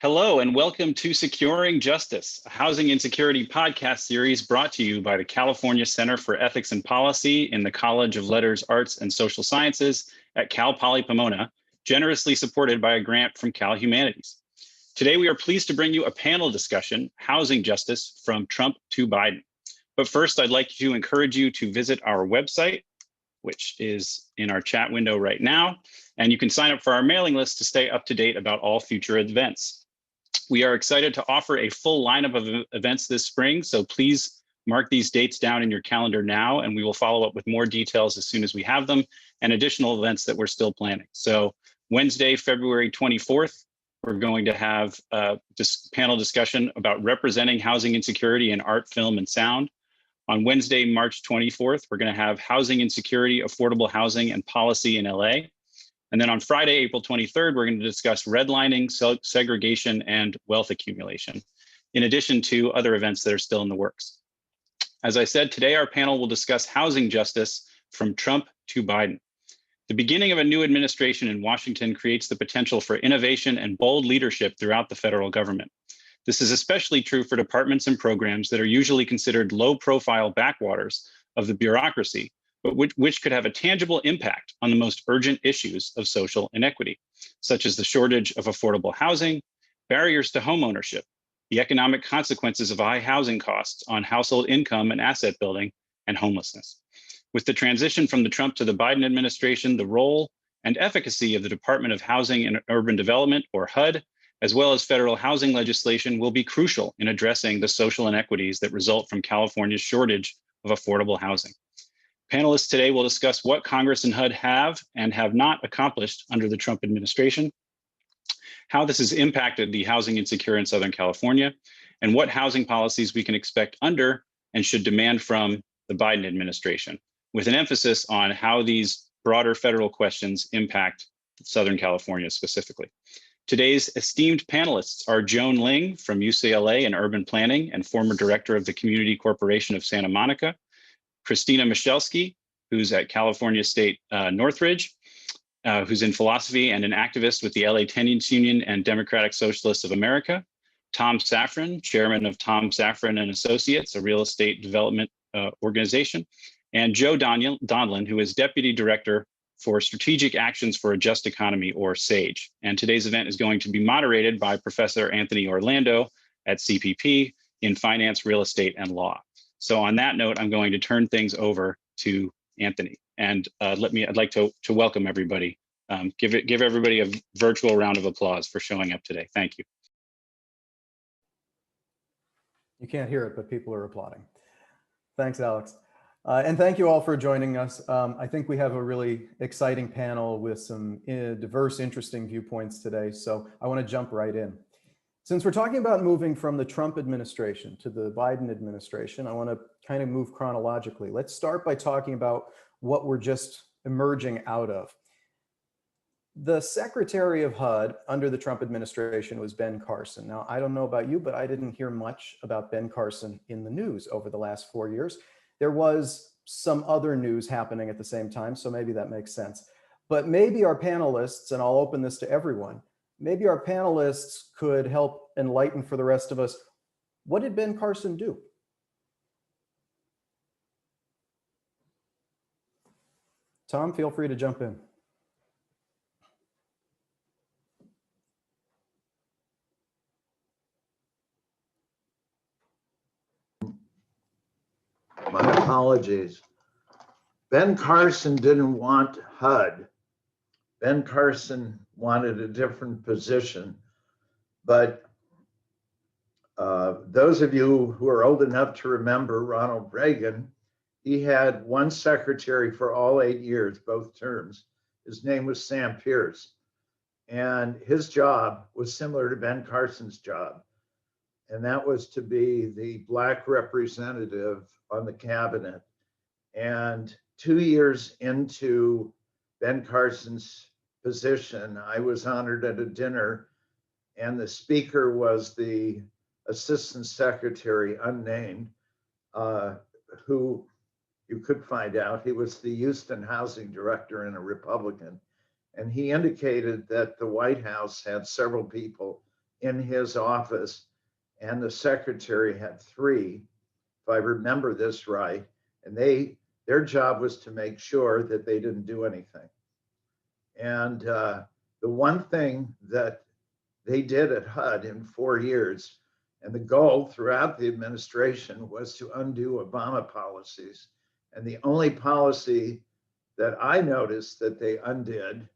Hello and welcome to Securing Justice, a housing insecurity podcast series brought to you by the California Center for Ethics and Policy in the College of Letters, Arts, and Social Sciences at Cal Poly Pomona, generously supported by a grant from Cal Humanities. Today, we are pleased to bring you a panel discussion, Housing Justice from Trump to Biden. But first, I'd like to encourage you to visit our website, which is in our chat window right now, and you can sign up for our mailing list to stay up to date about all future events. We are excited to offer a full lineup of events this spring, so please mark these dates down in your calendar now, and we will follow up with more details as soon as we have them and additional events that we're still planning. So Wednesday, February 24th, we're going to have this panel discussion about representing housing insecurity in art, film, and sound. On Wednesday, March 24th, we're going to have housing insecurity, affordable housing, and policy in LA. And then on Friday, April 23rd, we're going to discuss redlining, segregation, and wealth accumulation, in addition to other events that are still in the works. As I said, today our panel will discuss housing justice from Trump to Biden. The beginning of a new administration in Washington creates the potential for innovation and bold leadership throughout the federal government. This is especially true for departments and programs that are usually considered low-profile backwaters of the bureaucracy, but which could have a tangible impact on the most urgent issues of social inequity, such as the shortage of affordable housing, barriers to homeownership, the economic consequences of high housing costs on household income and asset building, and homelessness. With the transition from the Trump to the Biden administration, the role and efficacy of the Department of Housing and Urban Development, or HUD, as well as federal housing legislation, will be crucial in addressing the social inequities that result from California's shortage of affordable housing. Panelists today will discuss what Congress and HUD have and have not accomplished under the Trump administration, how this has impacted the housing insecure in Southern California, and what housing policies we can expect under and should demand from the Biden administration, with an emphasis on how these broader federal questions impact Southern California specifically. Today's esteemed panelists are Joan Ling from UCLA in urban planning and former director of the Community Corporation of Santa Monica, Christina Michalski, who's at California State Northridge, who's in philosophy and an activist with the LA Tenants Union and Democratic Socialists of America, Tom Safran, chairman of Tom Safran and Associates, a real estate development organization, and Joe Donlin, who is deputy director for Strategic Actions for a Just Economy, or SAGE. And today's event is going to be moderated by Professor Anthony Orlando at CPP in finance, real estate, and law. So on that note, I'm going to turn things over to Anthony. And I'd like to welcome everybody. Give everybody a virtual round of applause for showing up today. Thank you. You can't hear it, but people are applauding. Thanks, Alex. And thank you all for joining us. I think we have a really exciting panel with some diverse, interesting viewpoints today. So I want to jump right in. Since we're talking about moving from the Trump administration to the Biden administration, I want to kind of move chronologically. Let's start by talking about what we're just emerging out of. The Secretary of HUD under the Trump administration was Ben Carson. Now, I don't know about you, but I didn't hear much about Ben Carson in the news over the last 4 years. There was some other news happening at the same time, so maybe that makes sense. But maybe our panelists, and I'll open this to everyone, maybe our panelists could help enlighten for the rest of us, what did Ben Carson do? Tom, feel free to jump in. My apologies. Ben Carson didn't want HUD. Ben Carson wanted a different position, but those of you who are old enough to remember Ronald Reagan, he had one secretary for all 8 years, both terms. His name was Sam Pierce, and his job was similar to Ben Carson's job, and that was to be the Black representative on the cabinet. And 2 years into Ben Carson's position, I was honored at a dinner, and the speaker was the assistant secretary, unnamed, who you could find out, he was the Houston housing director and a Republican. And he indicated that the White House had several people in his office, and the secretary had 3, if I remember this right, and their job was to make sure that they didn't do anything. And the one thing that they did at HUD in 4 years, and the goal throughout the administration was to undo Obama policies. And the only policy that I noticed that they undid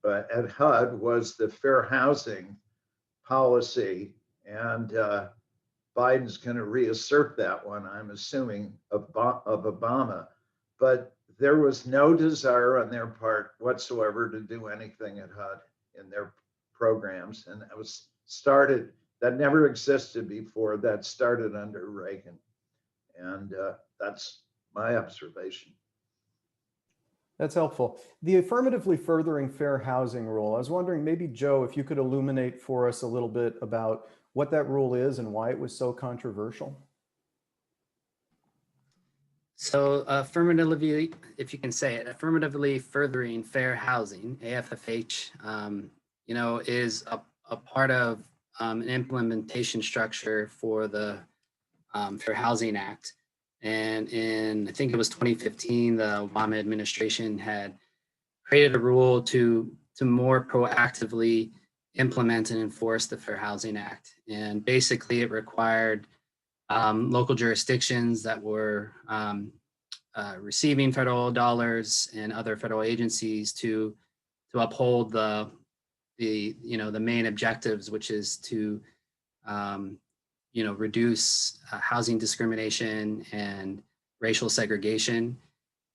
at HUD was the fair housing policy. And Biden's going to reassert that one, I'm assuming, of Obama. But there was no desire on their part whatsoever to do anything at HUD in their programs. And that was started, that never existed before. That started under Reagan. And that's my observation. That's helpful. The affirmatively furthering fair housing rule, I was wondering, maybe Joe, if you could illuminate for us a little bit about what that rule is and why it was so controversial. So affirmatively, if you can say it, affirmatively furthering fair housing, AFFH, is a part of an implementation structure for the Fair Housing Act. And in, I think it was 2015, the Obama administration had created a rule to more proactively implement and enforce the Fair Housing Act. And basically it required local jurisdictions that were receiving federal dollars and other federal agencies to uphold the main objectives, which is to reduce housing discrimination and racial segregation.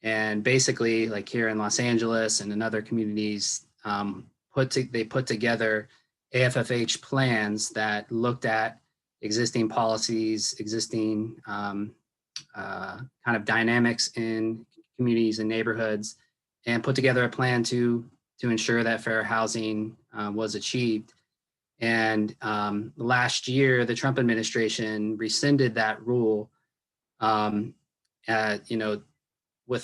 And basically, like here in Los Angeles and in other communities, they put together AFFH plans that looked at existing policies, existing kind of dynamics in communities and neighborhoods, and put together a plan to ensure that fair housing was achieved. And last year, the Trump administration rescinded that rule, with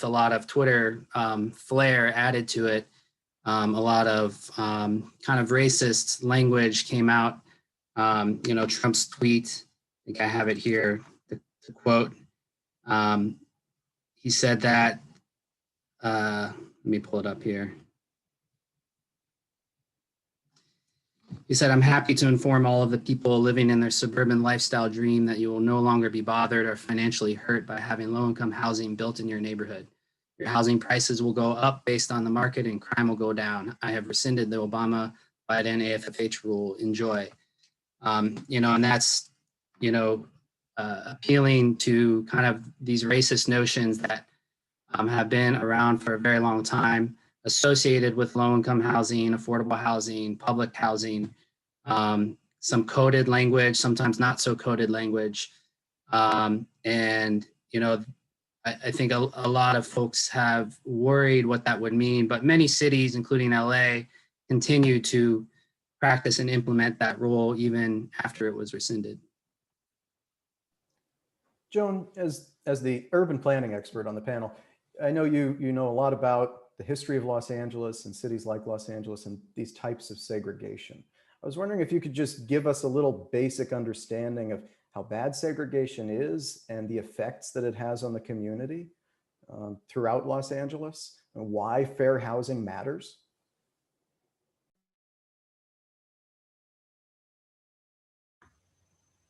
a lot of Twitter flair added to it. A lot of kind of racist language came out. Trump's tweet, I think I have it here, to quote. He said that, let me pull it up here. He said, "I'm happy to inform all of the people living in their suburban lifestyle dream that you will no longer be bothered or financially hurt by having low-income housing built in your neighborhood. Your housing prices will go up based on the market and crime will go down. I have rescinded the Obama-Biden AFFH rule. Enjoy." And that's, appealing to kind of these racist notions that have been around for a very long time, associated with low-income housing, affordable housing, public housing, some coded language, sometimes not so coded language. I think a lot of folks have worried what that would mean, but many cities, including LA, continue to practice and implement that rule even after it was rescinded. Joan, as the urban planning expert on the panel, I know you know a lot about the history of Los Angeles and cities like Los Angeles and these types of segregation. I was wondering if you could just give us a little basic understanding of how bad segregation is and the effects that it has on the community throughout Los Angeles, and why fair housing matters.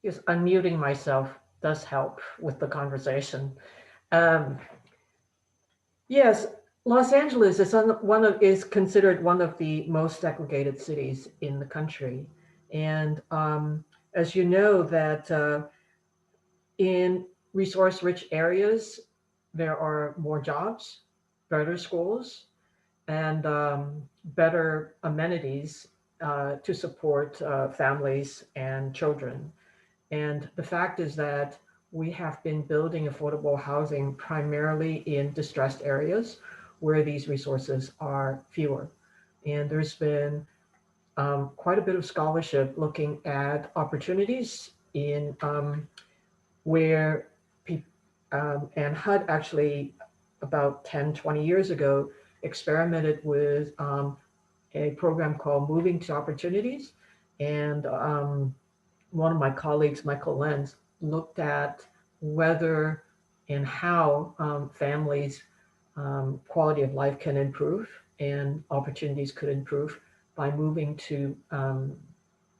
Yes, unmuting myself does help with the conversation. Yes, Los Angeles is considered one of the most segregated cities in the country. And as you know, that in resource-rich areas, there are more jobs, better schools, and better amenities to support families and children. And the fact is that we have been building affordable housing primarily in distressed areas where these resources are fewer. And there's been quite a bit of scholarship looking at opportunities in where people, and HUD actually about 10, 20 years ago experimented with a program called Moving to Opportunities. And one of my colleagues, Michael Lenz, looked at whether and how families' quality of life can improve and opportunities could improve by moving to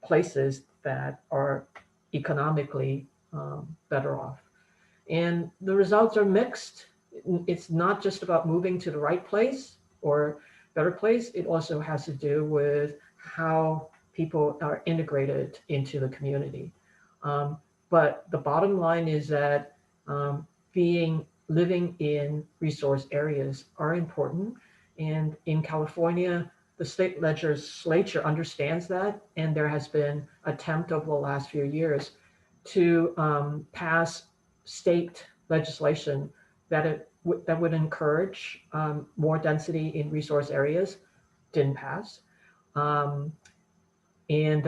places that are economically better off. And the results are mixed. It's not just about moving to the right place or better place. It also has to do with how people are integrated into the community. But the bottom line is that living in resource areas are important. And in California, the state legislature understands that, and there has been attempt over the last few years to pass state legislation that would encourage more density in resource areas. Didn't pass. And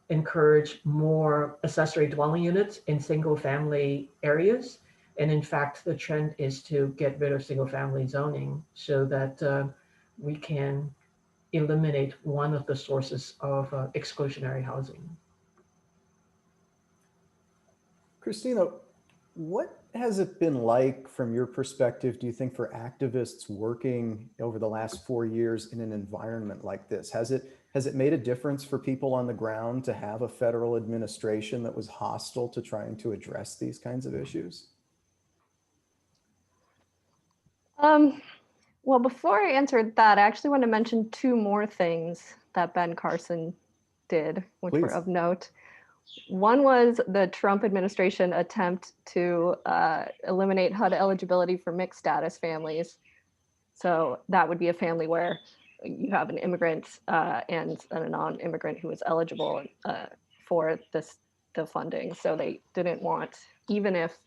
encourage more accessory dwelling units in single family areas. And in fact, the trend is to get rid of single family zoning so that we can eliminate one of the sources of exclusionary housing. Christina, what has it been like from your perspective, do you think, for activists working over the last 4 years in an environment like this? Has it made a difference for people on the ground to have a federal administration that was hostile to trying to address these kinds of issues? Well, before I answer that, I actually want to mention two more things that Ben Carson did, which were Please. of note. One was the Trump administration attempt to eliminate HUD eligibility for mixed status families. So that would be a family where you have an immigrant and a non-immigrant who is eligible for the funding. So they didn't want, even if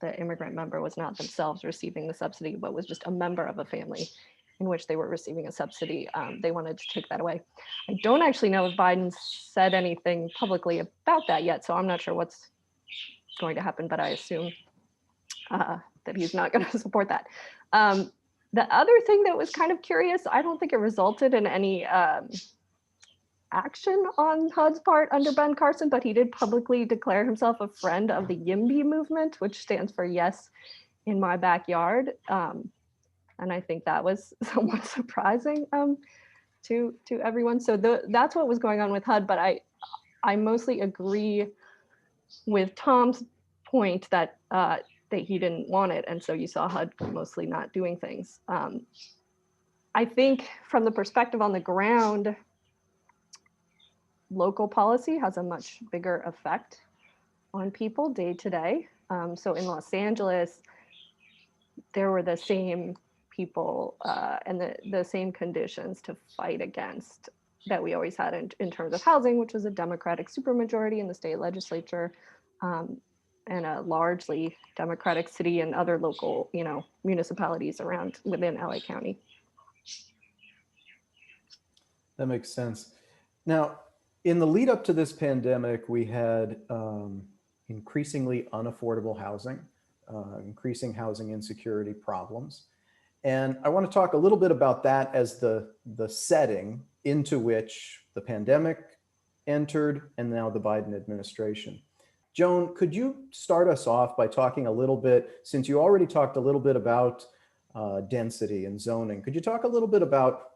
the immigrant member was not themselves receiving the subsidy, but was just a member of a family in which they were receiving a subsidy, they wanted to take that away. I don't actually know if Biden said anything publicly about that yet, so I'm not sure what's going to happen, but I assume that he's not going to support that. The other thing that was kind of curious, I don't think it resulted in any action on HUD's part under Ben Carson, but he did publicly declare himself a friend of the YIMBY movement, which stands for Yes in My Backyard. And I think that was somewhat surprising to everyone. So that's what was going on with HUD, but I mostly agree with Tom's point that he didn't want it, and so you saw HUD mostly not doing things. I think from the perspective on the ground, local policy has a much bigger effect on people day to day. So in Los Angeles, there were the same people and the same conditions to fight against that we always had in terms of housing, which was a Democratic supermajority in the state legislature, and a largely Democratic city and other local, municipalities around within LA County. That makes sense. Now, in the lead up to this pandemic, we had increasingly unaffordable housing, increasing housing insecurity problems. And I want to talk a little bit about that as the setting into which the pandemic entered and now the Biden administration. Joan, could you start us off by talking a little bit, since you already talked a little bit about density and zoning, could you talk a little bit about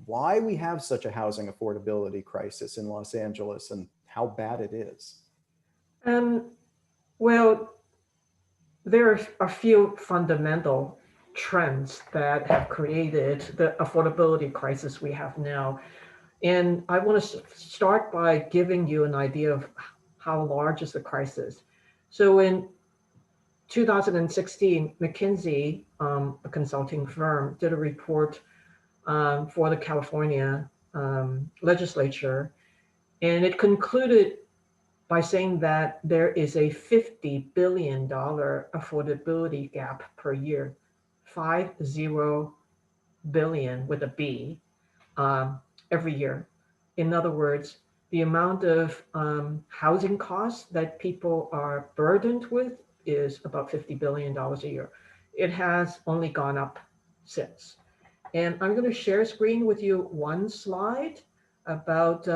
why we have such a housing affordability crisis in Los Angeles and how bad it is? Well, there are a few fundamental trends that have created the affordability crisis we have now. And I want to start by giving you an idea of how large is the crisis. So in 2016, McKinsey, a consulting firm, did a report for the California legislature, and it concluded by saying that there is a $50 billion affordability gap per year, 50 billion with a B, every year. In other words, the amount of housing costs that people are burdened with is about $50 billion a year. It has only gone up since. And I'm going to share screen with you one slide about,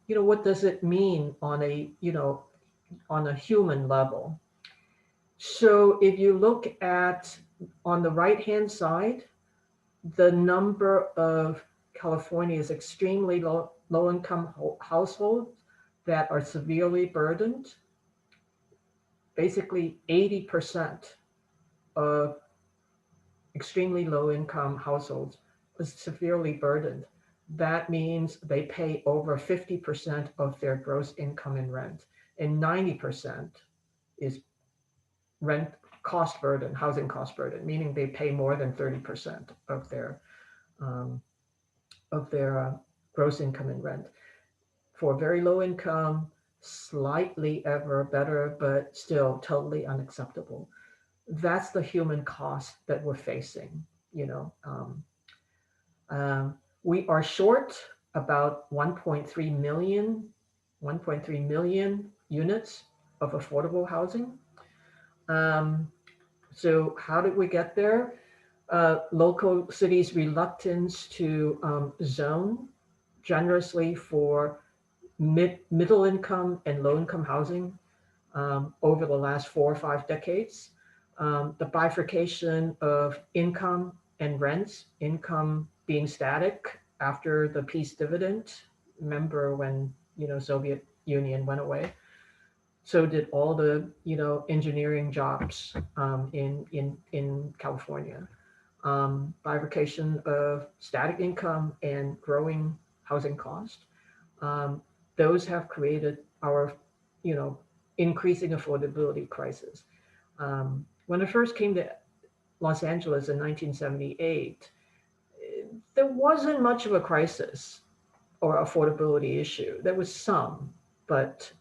what does it mean on a human level. So if you look at on the right-hand side, the number of California's extremely low-income households that are severely burdened, basically 80% of extremely low-income households is severely burdened. That means they pay over 50% of their gross income in rent, and 90% is rent cost burden, housing cost burden, meaning they pay more than 30% um, of their gross income in rent. For very low income, slightly ever better, but still totally unacceptable. That's the human cost that we're facing. We are short about 1.3 million units of affordable housing. So how did we get there? Local cities' reluctance to zone generously for middle income and low income housing over the last 4 or 5 decades. The bifurcation of income and rents, income being static after the peace dividend. Remember when Soviet Union went away? So did all the engineering jobs in California. Bifurcation of static income and growing housing cost. Those have created our increasing affordability crisis. When I first came to Los Angeles in 1978, there wasn't much of a crisis or affordability issue. There was some, but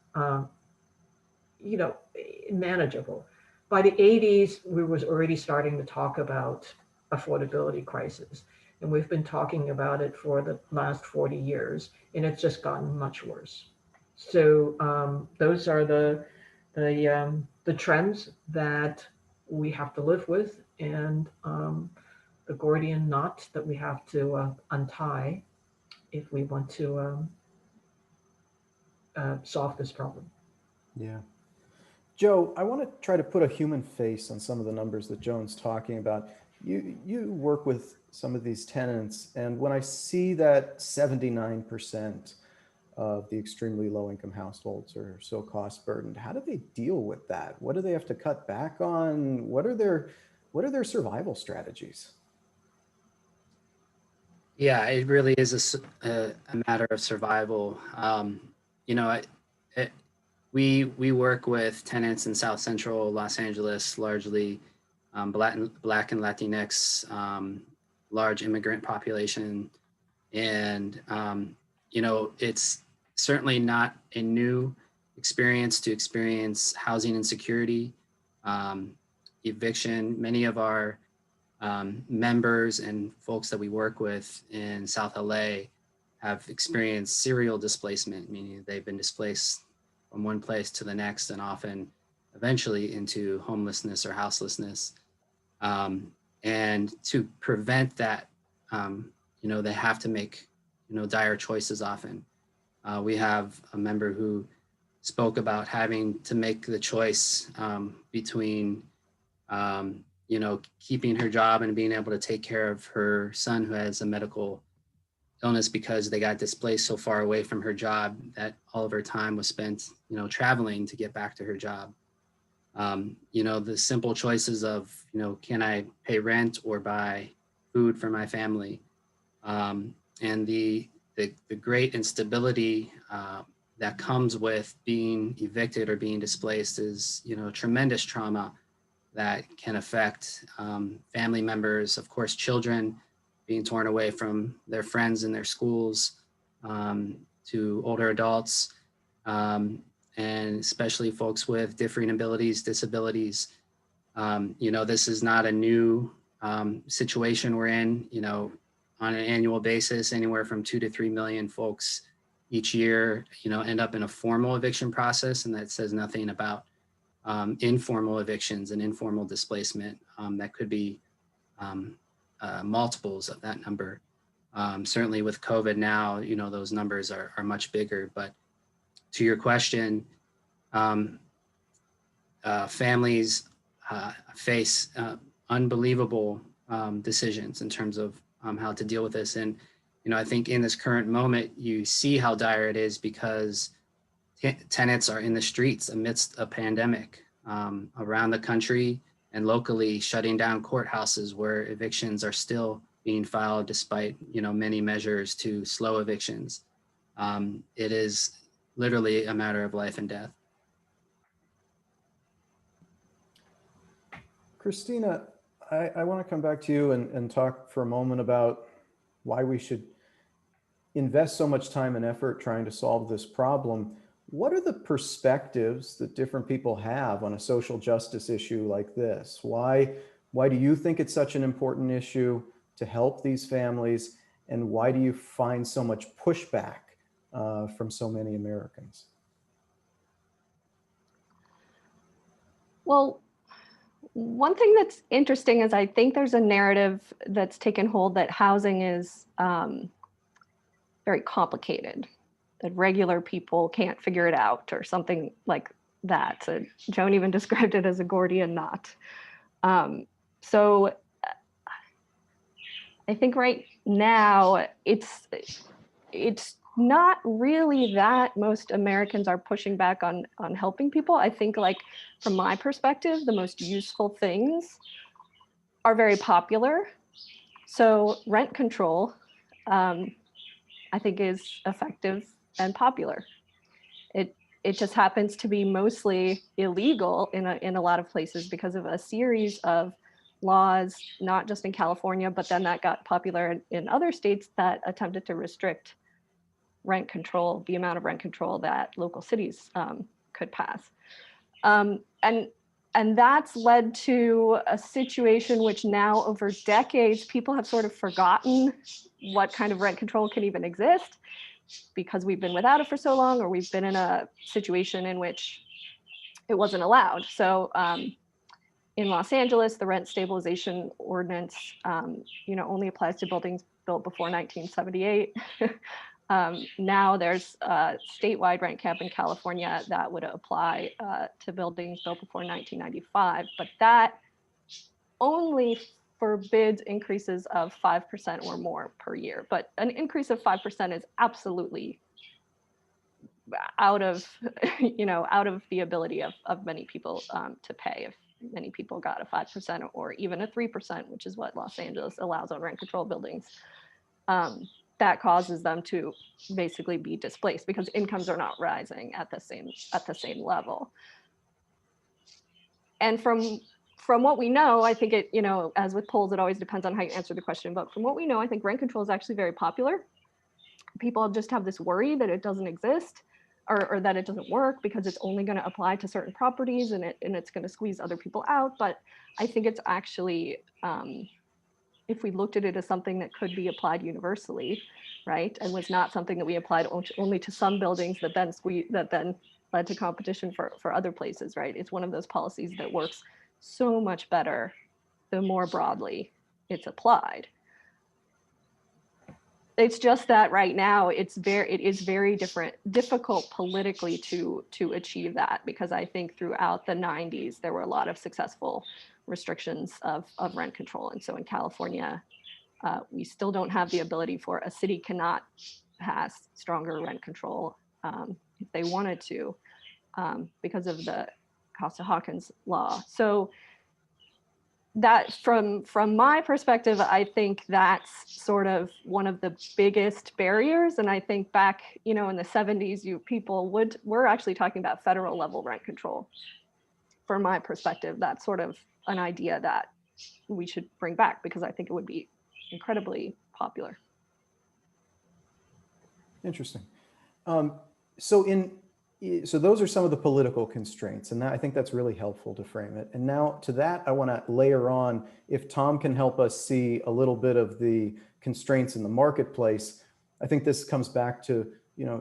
manageable. By the 80s, we was already starting to talk about affordability crisis. And we've been talking about it for the last 40 years, and it's just gotten much worse. So those are the trends that we have to live with, and the Gordian knot that we have to untie if we want to solve this problem. Yeah. Joe, I want to try to put a human face on some of the numbers that Joan's talking about. You work with some of these tenants, and when I see that 79% of the extremely low income households are so cost burdened, how do they deal with that? What do they have to cut back on? What are their survival strategies? Yeah, it really is a matter of survival. We work with tenants in South Central Los Angeles, largely Black and Latinx, large immigrant population, and it's certainly not a new experience to experience housing insecurity, eviction. Many of our members and folks that we work with in South LA have experienced serial displacement, meaning they've been displaced from one place to the next and often eventually into homelessness or houselessness. And to prevent that, they have to make, dire choices often. We have a member who spoke about having to make the choice between keeping her job and being able to take care of her son who has a medical illness because they got displaced so far away from her job that all of her time was spent, traveling to get back to her job. The simple choices of, can I pay rent or buy food for my family? And the great instability that comes with being evicted or being displaced is, tremendous trauma that can affect family members, of course, children being torn away from their friends and their schools, to older adults, and especially folks with differing abilities, disabilities. This is not a new situation we're in. On an annual basis, anywhere from 2 to 3 million folks each year, end up in a formal eviction process, and that says nothing about informal evictions and informal displacement that could be multiples of that number. Certainly with COVID now, you know, those numbers are much bigger. But to your question, families face unbelievable decisions in terms of how to deal with this. And, you know, I think in this current moment, you see how dire it is because tenants are in the streets amidst a pandemic around the country and locally, shutting down courthouses where evictions are still being filed despite, you know, many measures to slow evictions. It is literally a matter of life and death. Christina, I want to come back to you and talk for a moment about why we should invest so much time and effort trying to solve this problem. What are the perspectives that different people have on a social justice issue like this? Why do you think it's such an important issue to help these families? And why do you find so much pushback from so many Americans? Well, one thing that's interesting is I think there's a narrative that's taken hold that housing is very complicated, that regular people can't figure it out or something like that. So Joan even described it as a Gordian knot. So I think right now it's not really that most Americans are pushing back on helping people. I think, like, from my perspective, the most useful things are very popular. So rent control, I think, is effective and popular. It just happens to be mostly illegal in a lot of places because of a series of laws, not just in California, but then that got popular in other states that attempted to restrict rent control, the amount of rent control that local cities could pass. And that's led to a situation which now, over decades, people have sort of forgotten what kind of rent control can even exist because we've been without it for so long, or we've been in a situation in which it wasn't allowed. So in Los Angeles, the rent stabilization ordinance, only applies to buildings built before 1978. Now there's a statewide rent cap in California that would apply to buildings built before 1995, but that only forbids increases of 5% or more per year. But an increase of 5% is absolutely out of, out of the ability of many people to pay. If many people got a 5% or even a 3%, which is what Los Angeles allows on rent control buildings, that causes them to basically be displaced because incomes are not rising at the same level. And from what we know, I think it, as with polls, it always depends on how you answer the question. But from what we know, I think rent control is actually very popular. People just have this worry that it doesn't exist or that it doesn't work because it's only going to apply to certain properties and it's going to squeeze other people out. But I think it's actually, if we looked at it as something that could be applied universally, right, and was not something that we applied only to some buildings that then led to competition for other places, right? It's one of those policies that works so much better the more broadly it's applied. It's just that right now it is very difficult politically to achieve that, because I think throughout the 90s there were a lot of successful restrictions of rent control. And so in California, we still don't have the ability for a city cannot pass stronger rent control if they wanted to, because of the Costa-Hawkins law. So that from my perspective, I think that's sort of one of the biggest barriers. And I think back, in the 70s, people were actually talking about federal level rent control. From my perspective, that's sort of an idea that we should bring back because I think it would be incredibly popular. Interesting. So those are some of the political constraints, and I think that's really helpful to frame it. And now to that, I want to layer on, if Tom can help us see a little bit of the constraints in the marketplace. I think this comes back to,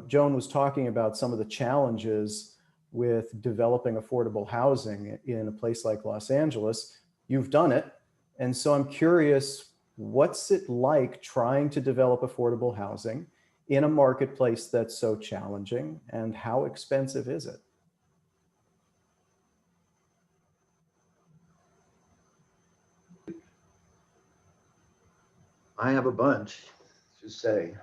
Joan was talking about some of the challenges with developing affordable housing in a place like Los Angeles. You've done it. And so I'm curious, What's it like trying to develop affordable housing in a marketplace that's so challenging, and how expensive is it? I have a bunch to say.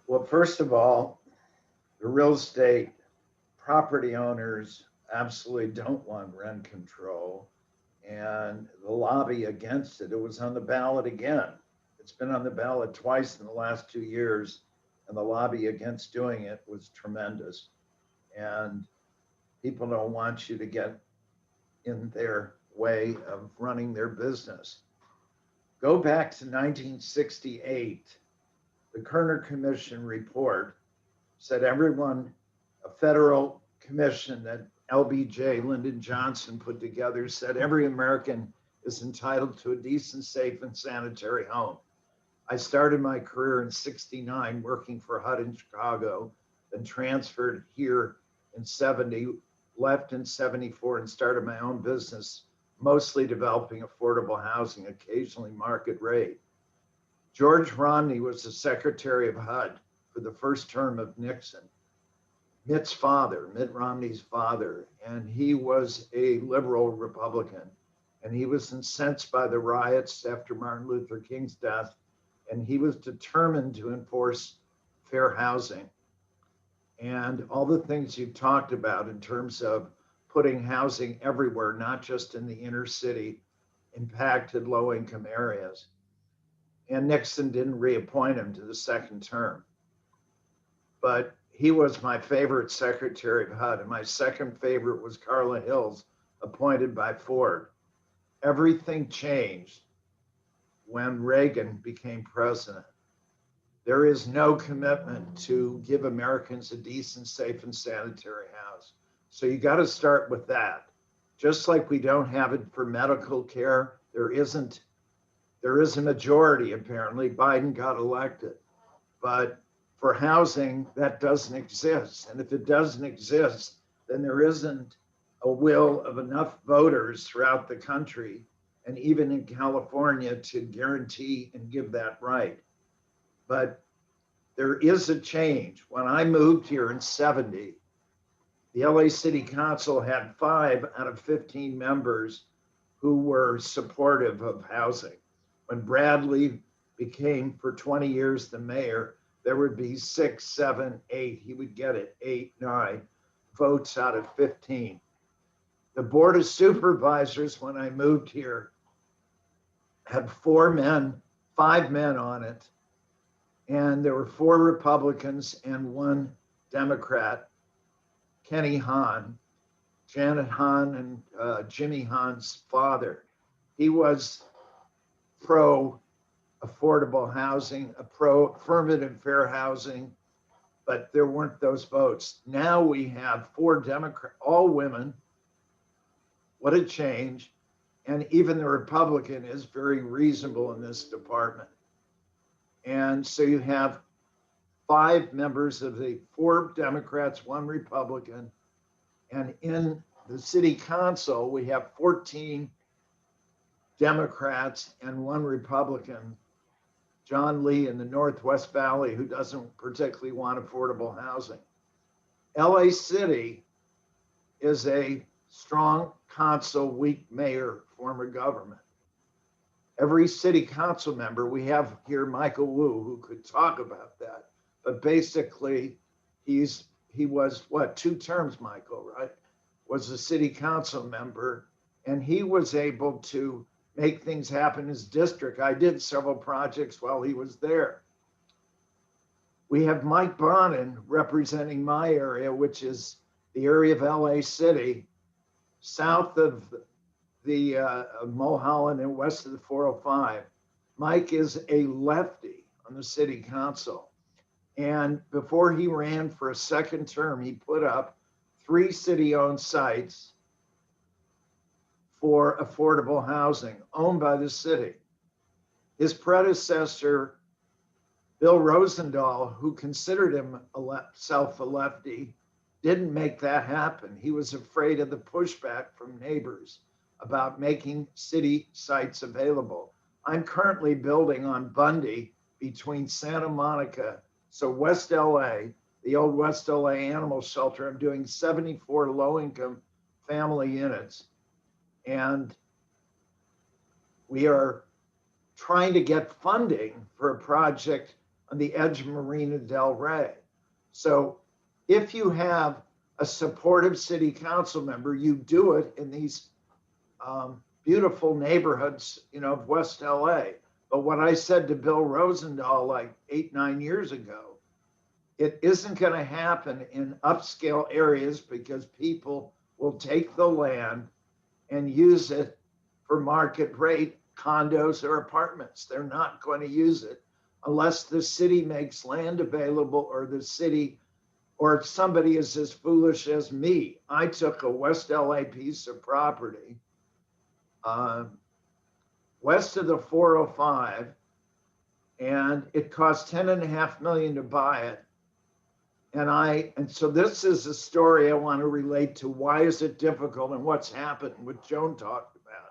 Well, first of all, the real estate property owners absolutely don't want rent control, and the lobby against it. It was on the ballot again. It's been on the ballot twice in the last 2 years, and the lobby against doing it was tremendous. And people don't want you to get in their way of running their business. Go back to 1968. The Kerner Commission report said everyone, a federal commission that LBJ, Lyndon Johnson, put together, said every American is entitled to a decent, safe, and sanitary home. I started my career in '69 working for HUD in Chicago, then transferred here in '70, left in '74, and started my own business, mostly developing affordable housing, occasionally market rate. George Romney was the secretary of HUD for the first term of Nixon. Mitt Romney's father, and he was a liberal Republican. And he was incensed by the riots after Martin Luther King's death, and he was determined to enforce fair housing. And all the things you've talked about in terms of putting housing everywhere, not just in the inner city, impacted low-income areas. And Nixon didn't reappoint him to the second term. But he was my favorite secretary of HUD, and my second favorite was Carla Hills, appointed by Ford. Everything changed when Reagan became president. There is no commitment to give Americans a decent, safe, and sanitary house. So you got to start with that. Just like we don't have it for medical care, there is a majority, apparently. Biden got elected. But for housing, that doesn't exist. And if it doesn't exist, then there isn't a will of enough voters throughout the country, and even in California, to guarantee and give that right. But there is a change. When I moved here in '70, the LA City Council had 5 out of 15 members who were supportive of housing. When Bradley became for 20 years the mayor, there would be 6, 7, 8. He would get it, 8, 9 votes out of 15. The Board of Supervisors, when I moved here, had 5 men on it. And there were 4 Republicans and 1 Democrat, Kenny Hahn, Janet Hahn, and Jimmy Hahn's father. He was pro affordable housing, a pro affirmative fair housing, but there weren't those votes. Now we have 4 Democrats, all women. What a change. And even the Republican is very reasonable in this department. And so you have 5 members of the 4 Democrats, 1 Republican. And in the city council, we have 14 Democrats and 1 Republican, John Lee in the Northwest Valley, who doesn't particularly want affordable housing. LA City is a strong council, weak mayor form of government. Every city council member, we have here Michael Wu, who could talk about that, but basically he was 2 terms, Michael, right? Was a city council member, and he was able to make things happen in his district. I did several projects while he was there. We have Mike Bonin representing my area, which is the area of LA City, south of the Mulholland and west of the 405. Mike is a lefty on the city council. And before he ran for a second term, he put up 3 city-owned sites for affordable housing owned by the city. His predecessor, Bill Rosendahl, who considered himself a lefty, didn't make that happen. He was afraid of the pushback from neighbors about making city sites available. I'm currently building on Bundy between Santa Monica, so West LA, the old West LA animal shelter. I'm doing 74 low-income family units. And we are trying to get funding for a project on the edge of Marina del Rey. So if you have a supportive city council member, you do it in these beautiful neighborhoods, of West LA. But what I said to Bill Rosendahl like 8-9 years ago, it isn't going to happen in upscale areas because people will take the land and use it for market rate condos or apartments. They're not going to use it unless the city makes land available, or the city, or somebody is as foolish as me. I took a West LA piece of property west of the 405, and it cost $10.5 million to buy it. And so this is a story I want to relate to. Why is it difficult and what's happened, what Joan talked about.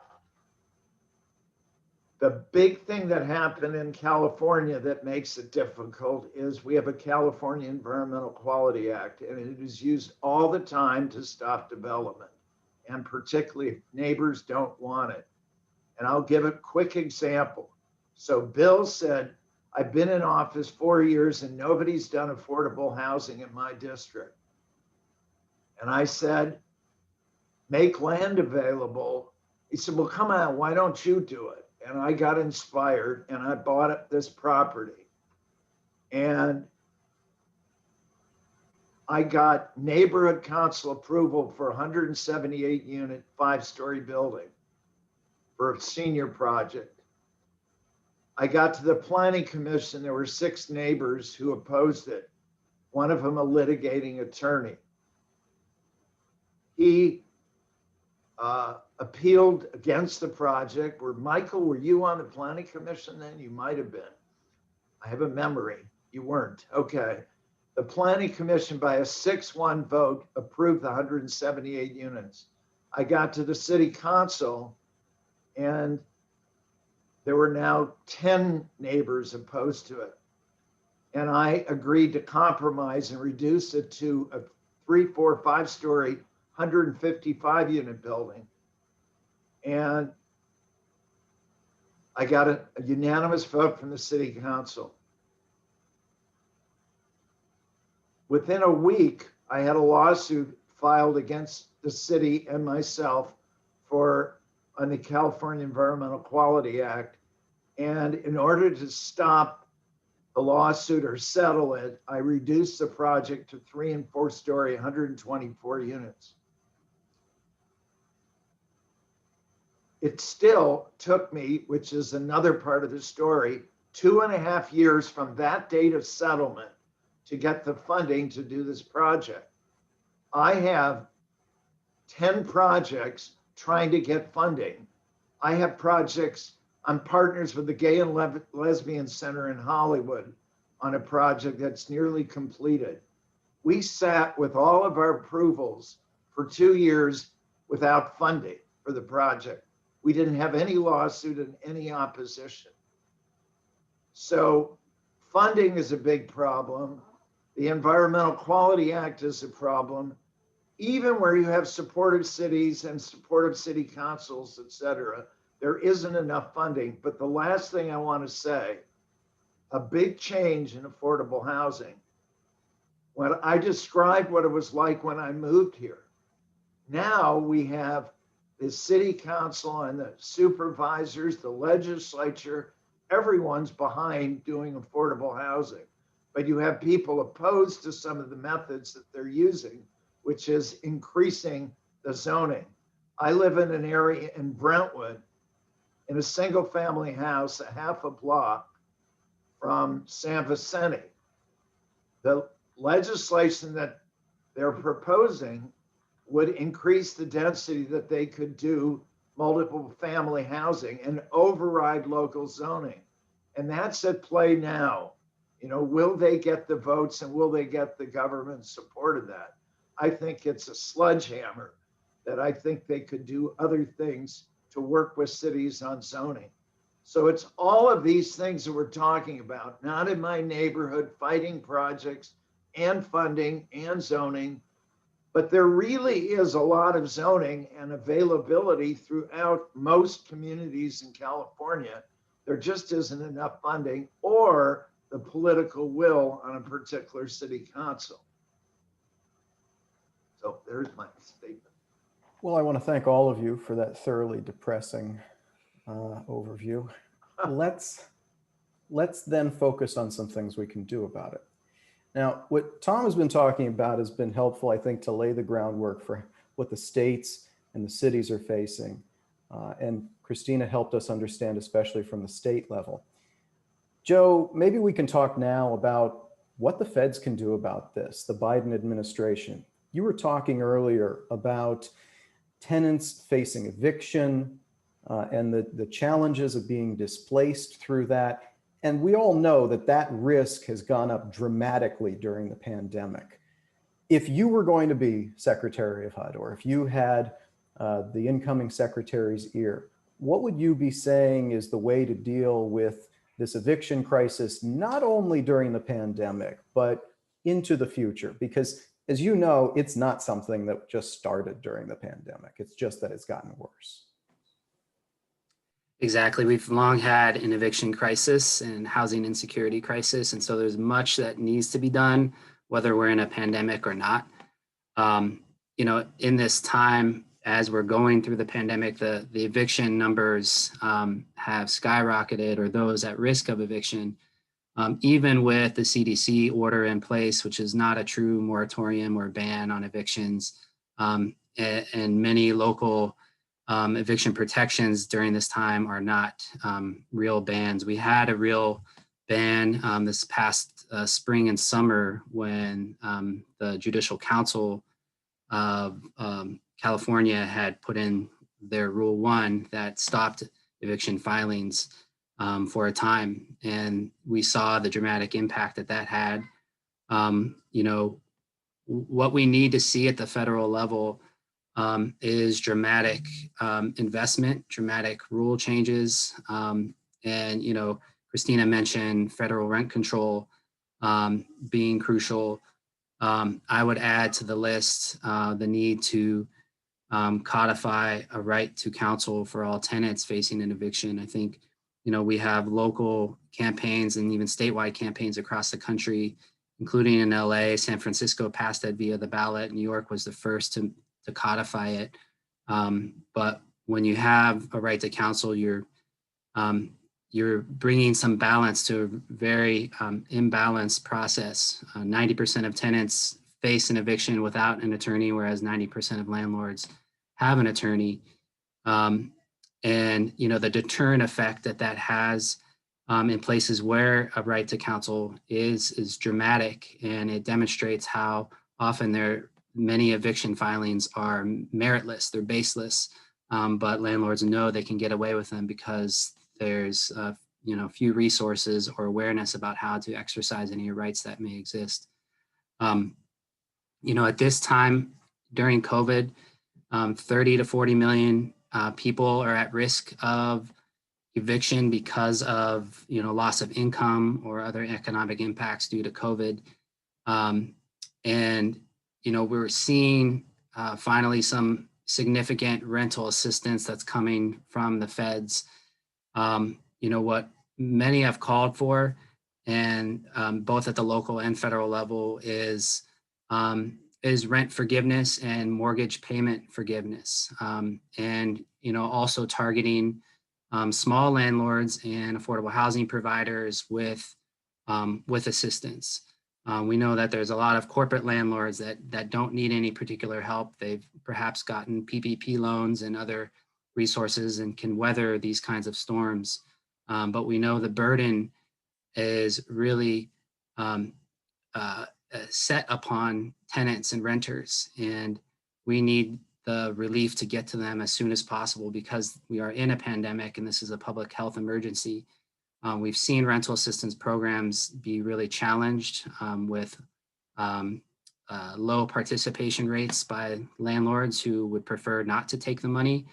The big thing that happened in California that makes it difficult is we have a California Environmental Quality Act, and it is used all the time to stop development, and particularly if neighbors don't want it. And I'll give a quick example. So Bill said, I've been in office 4 years and nobody's done affordable housing in my district. And I said, make land available. He said, well, come on, why don't you do it? And I got inspired and I bought this property. And I got neighborhood council approval for 178 unit, 5-story building for a senior project. I got to the planning commission. There were 6 neighbors who opposed it. One of them a litigating attorney. He appealed against the project. Michael, were you on the planning commission then? You might have been. I have a memory. You weren't. Okay. The planning commission by a 6-1 vote approved the 178 units. I got to the city council and there were now 10 neighbors opposed to it. And I agreed to compromise and reduce it to a 3, 4, 5-story, 155 unit building. And I got a unanimous vote from the city council. Within a week, I had a lawsuit filed against the city and myself on the California Environmental Quality Act. And in order to stop the lawsuit or settle it, I reduced the project to 3 and 4-story, 124 units. It still took me, which is another part of the story, 2.5 years from that date of settlement to get the funding to do this project. I have 10 projects trying to get funding. I have projects, I'm partners with the Gay and Lesbian Center in Hollywood on a project that's nearly completed. We sat with all of our approvals for 2 years without funding for the project. We didn't have any lawsuit and any opposition. So funding is a big problem. The Environmental Quality Act is a problem. Even where you have supportive cities and supportive city councils, et cetera, there isn't enough funding. But the last thing I want to say, a big change in affordable housing. When I described what it was like when I moved here, now we have the city council and the supervisors, the legislature, everyone's behind doing affordable housing. But you have people opposed to some of the methods that they're using, which is increasing the zoning. I live in an area in Brentwood in a single family house, a half a block from San Vicente. The legislation that they're proposing would increase the density that they could do multiple family housing and override local zoning. And that's at play now. Will they get the votes and will they get the government support of that? I think it's a sledgehammer that I think they could do other things to work with cities on zoning. So it's all of these things that we're talking about, not in my neighborhood, fighting projects and funding and zoning. But there really is a lot of zoning and availability throughout most communities in California. There just isn't enough funding or the political will on a particular city council. So there's my statement. Well, I want to thank all of you for that thoroughly depressing overview. Let's then focus on some things we can do about it. Now, what Tom has been talking about has been helpful, I think, to lay the groundwork for what the states and the cities are facing. And Christina helped us understand, especially from the state level. Joe, maybe we can talk now about what the feds can do about this, the Biden administration. You were talking earlier about tenants facing eviction and the challenges of being displaced through that. And we all know that that risk has gone up dramatically during the pandemic. If you were going to be Secretary of HUD, or if you had the incoming secretary's ear, what would you be saying is the way to deal with this eviction crisis, not only during the pandemic, but into the future? Because as you know, it's not something that just started during the pandemic. It's just that it's gotten worse. Exactly. We've long had an eviction crisis and housing insecurity crisis. And so there's much that needs to be done, whether we're in a pandemic or not. In this time, as we're going through the pandemic, the eviction numbers have skyrocketed, or those at risk of eviction, even with the CDC order in place, which is not a true moratorium or ban on evictions, and many local eviction protections during this time are not real bans. We had a real ban this past spring and summer when the Judicial Council of California had put in their Rule 1 that stopped eviction filings for a time. And we saw the dramatic impact that had. What we need to see at the federal level is dramatic investment, dramatic rule changes. And, Christina mentioned federal rent control being crucial. I would add to the list the need to codify a right to counsel for all tenants facing an eviction. I think, we have local campaigns and even statewide campaigns across the country, including in LA. San Francisco passed that via the ballot. New York was the first to codify it. But when you have a right to counsel, you're bringing some balance to a very imbalanced process. 90% of tenants face an eviction without an attorney, whereas 90% of landlords have an attorney. And the deterrent effect that has in places where a right to counsel is dramatic, and it demonstrates how often many eviction filings are meritless, they're baseless, but landlords know they can get away with them because there's few resources or awareness about how to exercise any rights that may exist. At this time during COVID, 30 to 40 million people are at risk of eviction because of loss of income or other economic impacts due to COVID. And we're seeing finally some significant rental assistance that's coming from the feds. What many have called for, and both at the local and federal level, is rent forgiveness and mortgage payment forgiveness, and also targeting small landlords and affordable housing providers with assistance. We know that there's a lot of corporate landlords that don't need any particular help. They've perhaps gotten PPP loans and other resources and can weather these kinds of storms. But we know the burden is really set upon tenants and renters, and we need the relief to get to them as soon as possible because we are in a pandemic and this is a public health emergency. We've seen rental assistance programs be really challenged with low participation rates by landlords who would prefer not to take the money.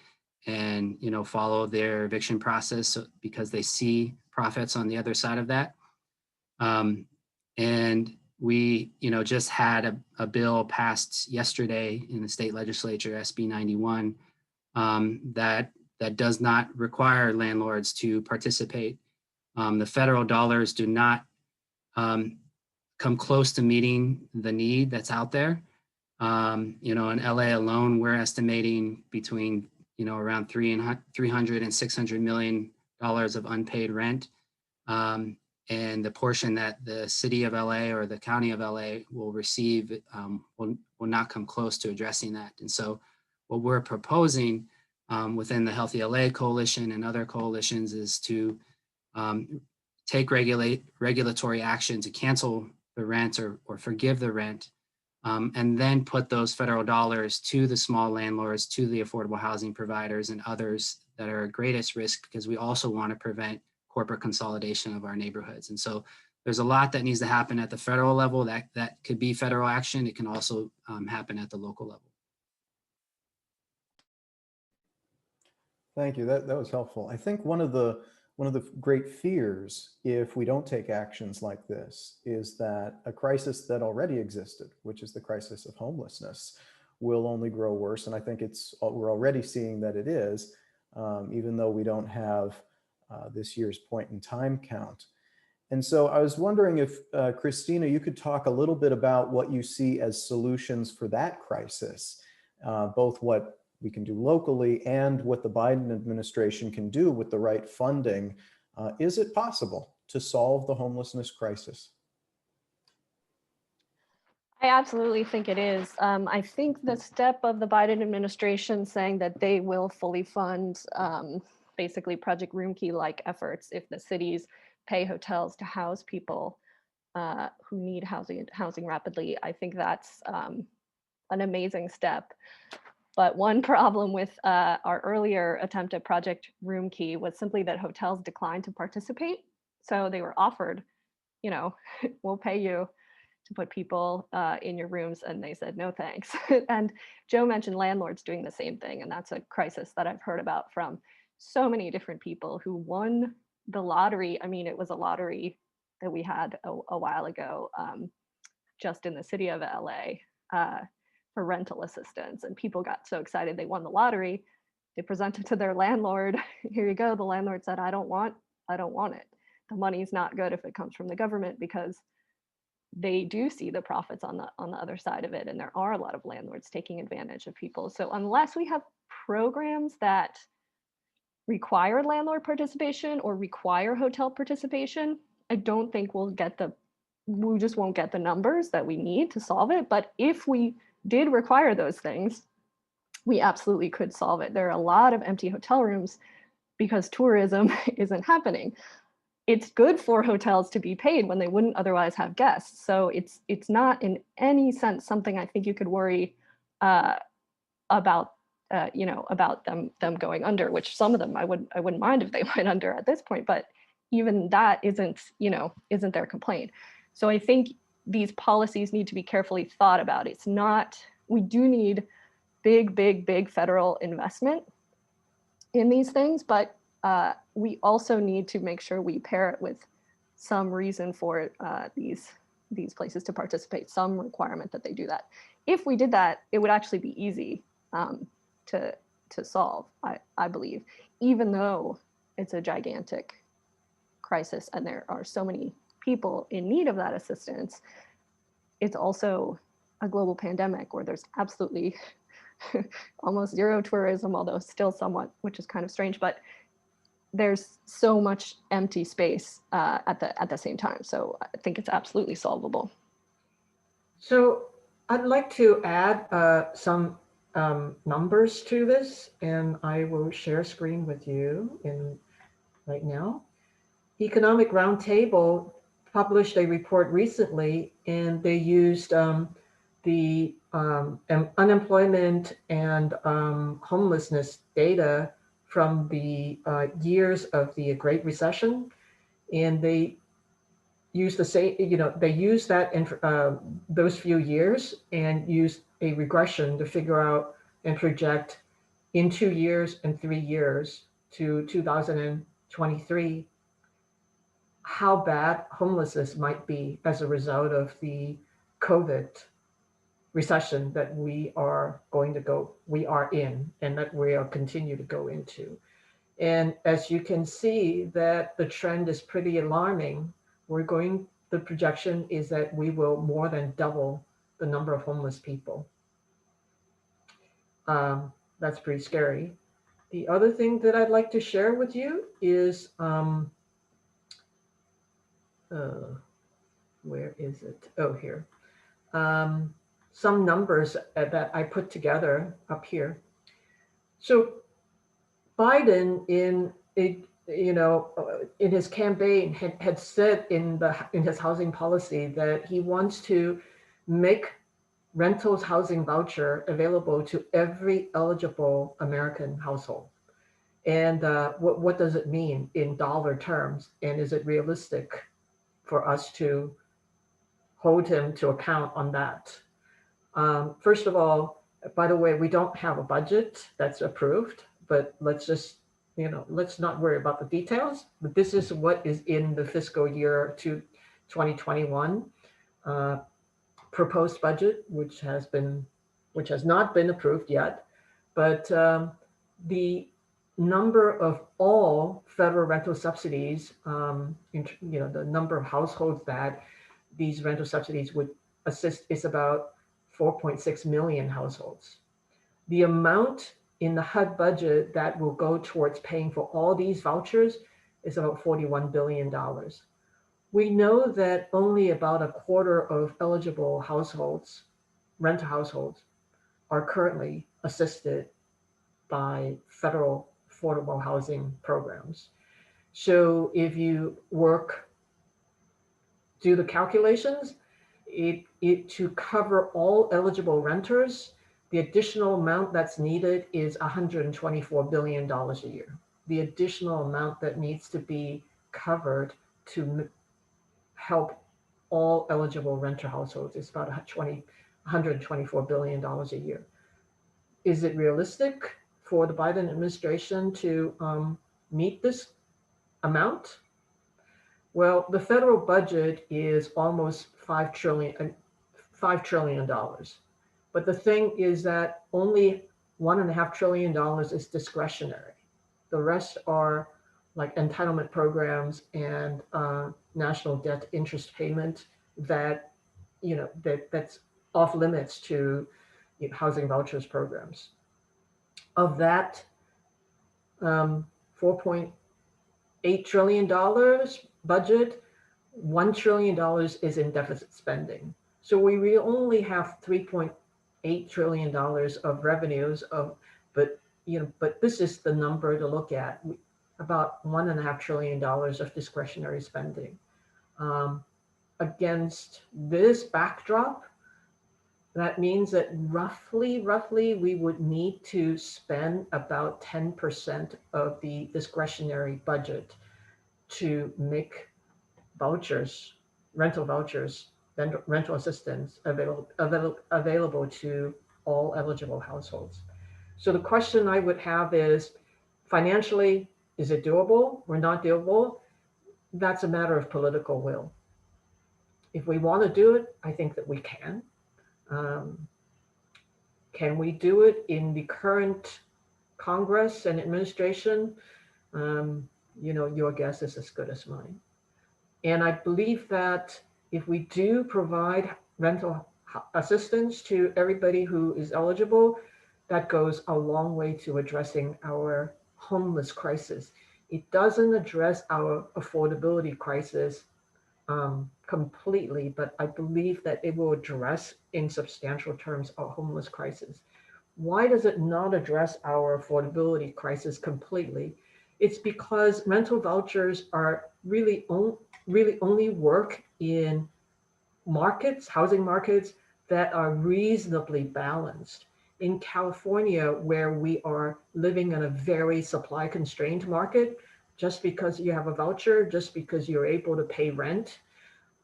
and, follow their eviction process because they see profits on the other side of that. And we, just had a bill passed yesterday in the state legislature, SB 91, that does not require landlords to participate. The federal dollars do not come close to meeting the need that's out there. In LA alone, we're estimating between, around $300 and $600 million of unpaid rent. And the portion that the city of LA or the county of LA will receive will not come close to addressing that. And so what we're proposing within the Healthy LA Coalition and other coalitions is to take regulatory action to cancel the rent or forgive the rent, and then put those federal dollars to the small landlords, to the affordable housing providers and others that are at greatest risk, because we also want to prevent corporate consolidation of our neighborhoods. And so there's a lot that needs to happen at the federal level that could be federal action. It can also happen at the local level. Thank you. That was helpful. I think one of the great fears, if we don't take actions like this, is that a crisis that already existed, which is the crisis of homelessness, will only grow worse. And I think we're already seeing that it is, even though we don't have this year's point in time count. And so I was wondering if, Christina, you could talk a little bit about what you see as solutions for that crisis, both what we can do locally and what the Biden administration can do with the right funding. Is it possible to solve the homelessness crisis? I absolutely think it is. I think the step of the Biden administration saying that they will fully fund basically Project Roomkey-like efforts if the cities pay hotels to house people who need housing rapidly, I think that's an amazing step. But one problem with our earlier attempt at Project Roomkey was simply that hotels declined to participate. So they were offered, we'll pay you to put people in your rooms, and they said, no, thanks. And Joe mentioned landlords doing the same thing. And that's a crisis that I've heard about from so many different people who won the lottery. I mean, it was a lottery that we had a while ago, just in the city of LA. For rental assistance, and people got so excited they won the lottery. They presented to their landlord, here you go. The landlord said, I don't want it. The money's not good if it comes from the government, because they do see the profits on the other side of it, and there are a lot of landlords taking advantage of people. So unless we have programs that require landlord participation or require hotel participation, I don't think we just won't get the numbers that we need to solve it. But if we did require those things, we absolutely could solve it. There are a lot of empty hotel rooms because tourism isn't happening. It's good for hotels to be paid when they wouldn't otherwise have guests. So it's not in any sense something I think you could worry about them going under, which some of them I wouldn't mind if they went under at this point, but even that isn't their complaint. So I think these policies need to be carefully thought about. We do need big federal investment in these things, but we also need to make sure we pair it with some reason for these places to participate, some requirement that they do that. If we did that, it would actually be easy to solve, I believe, even though it's a gigantic crisis and there are so many people in need of that assistance. It's also a global pandemic where there's absolutely almost zero tourism, although still somewhat, which is kind of strange, but there's so much empty space at the same time. So I think it's absolutely solvable. So I'd like to add some numbers to this, and I will share screen with you right now. Economic Roundtable published a report recently, and they used the unemployment and homelessness data from the years of the Great Recession, and they used the same, they used that those few years and used a regression to figure out and project in 2 years and 3 years to 2023, how bad homelessness might be as a result of the COVID recession that we are in, and that we are continue to go into. And as you can see, that the trend is pretty alarming. The projection is that we will more than double the number of homeless people. That's pretty scary. The other thing that I'd like to share with you is, where is it? Oh, here. Some numbers that I put together up here. So Biden in his campaign had said in his housing policy that he wants to make rentals housing voucher available to every eligible American household. And what does it mean in dollar terms? And is it realistic for us to hold him to account on that? First of all, by the way, we don't have a budget that's approved, but let's just, let's not worry about the details. But this is what is in the fiscal year 2021 proposed budget, which has not been approved yet. But the number of all federal rental subsidies, the number of households that these rental subsidies would assist is about 4.6 million households. The amount in the HUD budget that will go towards paying for all these vouchers is about $41 billion. We know that only about a quarter of eligible households, rental households, are currently assisted by federal affordable housing programs. So if you do the calculations, to cover all eligible renters, the additional amount that's needed is $124 billion a year. The additional amount that needs to be covered to help all eligible renter households is about $124 billion a year. Is it realistic for the Biden administration to meet this amount? Well, the federal budget is almost $5 trillion. But the thing is that only $1.5 trillion is discretionary. The rest are like entitlement programs and national debt interest payment that, that's off limits to housing vouchers programs. Of that $4.8 trillion budget, $1 trillion is in deficit spending. So we only have $3.8 trillion of revenues but this is the number to look at, about $1.5 trillion of discretionary spending. Against this backdrop, that means that roughly we would need to spend about 10% of the discretionary budget to make vouchers, rental vouchers, rental assistance available to all eligible households. So the question I would have is, financially, is it doable or not doable? That's a matter of political will. If we want to do it, I think that we can. Can we do it in the current Congress and administration? Your guess is as good as mine. And I believe that if we do provide rental assistance to everybody who is eligible, that goes a long way to addressing our homeless crisis. It doesn't address our affordability crisis completely, but I believe that it will address in substantial terms our homeless crisis. Why does it not address our affordability crisis completely? It's because rental vouchers are really only work in markets, housing markets that are reasonably balanced. In California, where we are living in a very supply constrained market, just because you have a voucher, just because you're able to pay rent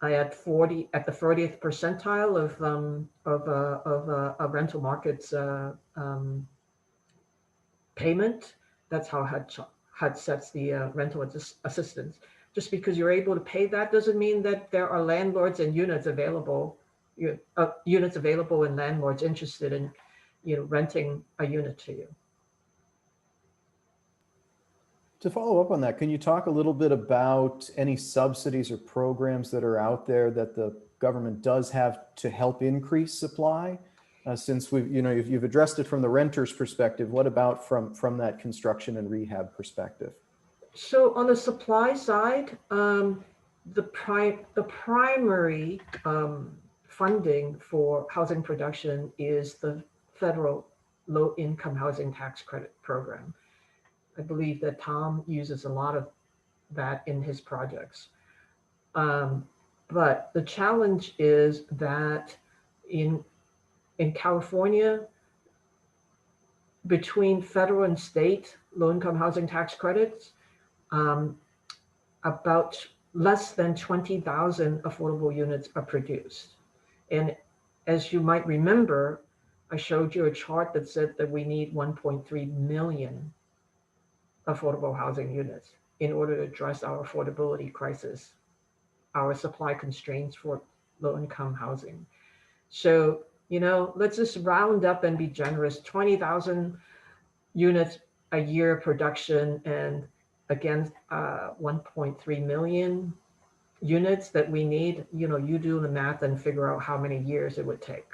at the 40th percentile of rental markets payment. That's how HUD sets the rental assistance. Just because you're able to pay that doesn't mean that there are landlords and units available, and landlords interested in, renting a unit to you. To follow up on that, can you talk a little bit about any subsidies or programs that are out there that the government does have to help increase supply? Since you've addressed it from the renter's perspective, what about from that construction and rehab perspective? So on the supply side, the primary funding for housing production is the federal low-income housing tax credit program. I believe that Tom uses a lot of that in his projects. But the challenge is that in California, between federal and state low-income housing tax credits, about less than 20,000 affordable units are produced. And as you might remember, I showed you a chart that said that we need 1.3 million affordable housing units in order to address our affordability crisis, our supply constraints for low-income housing. So, let's just round up and be generous, 20,000 units a year production, and again, 1.3 million units that we need. You do the math and figure out how many years it would take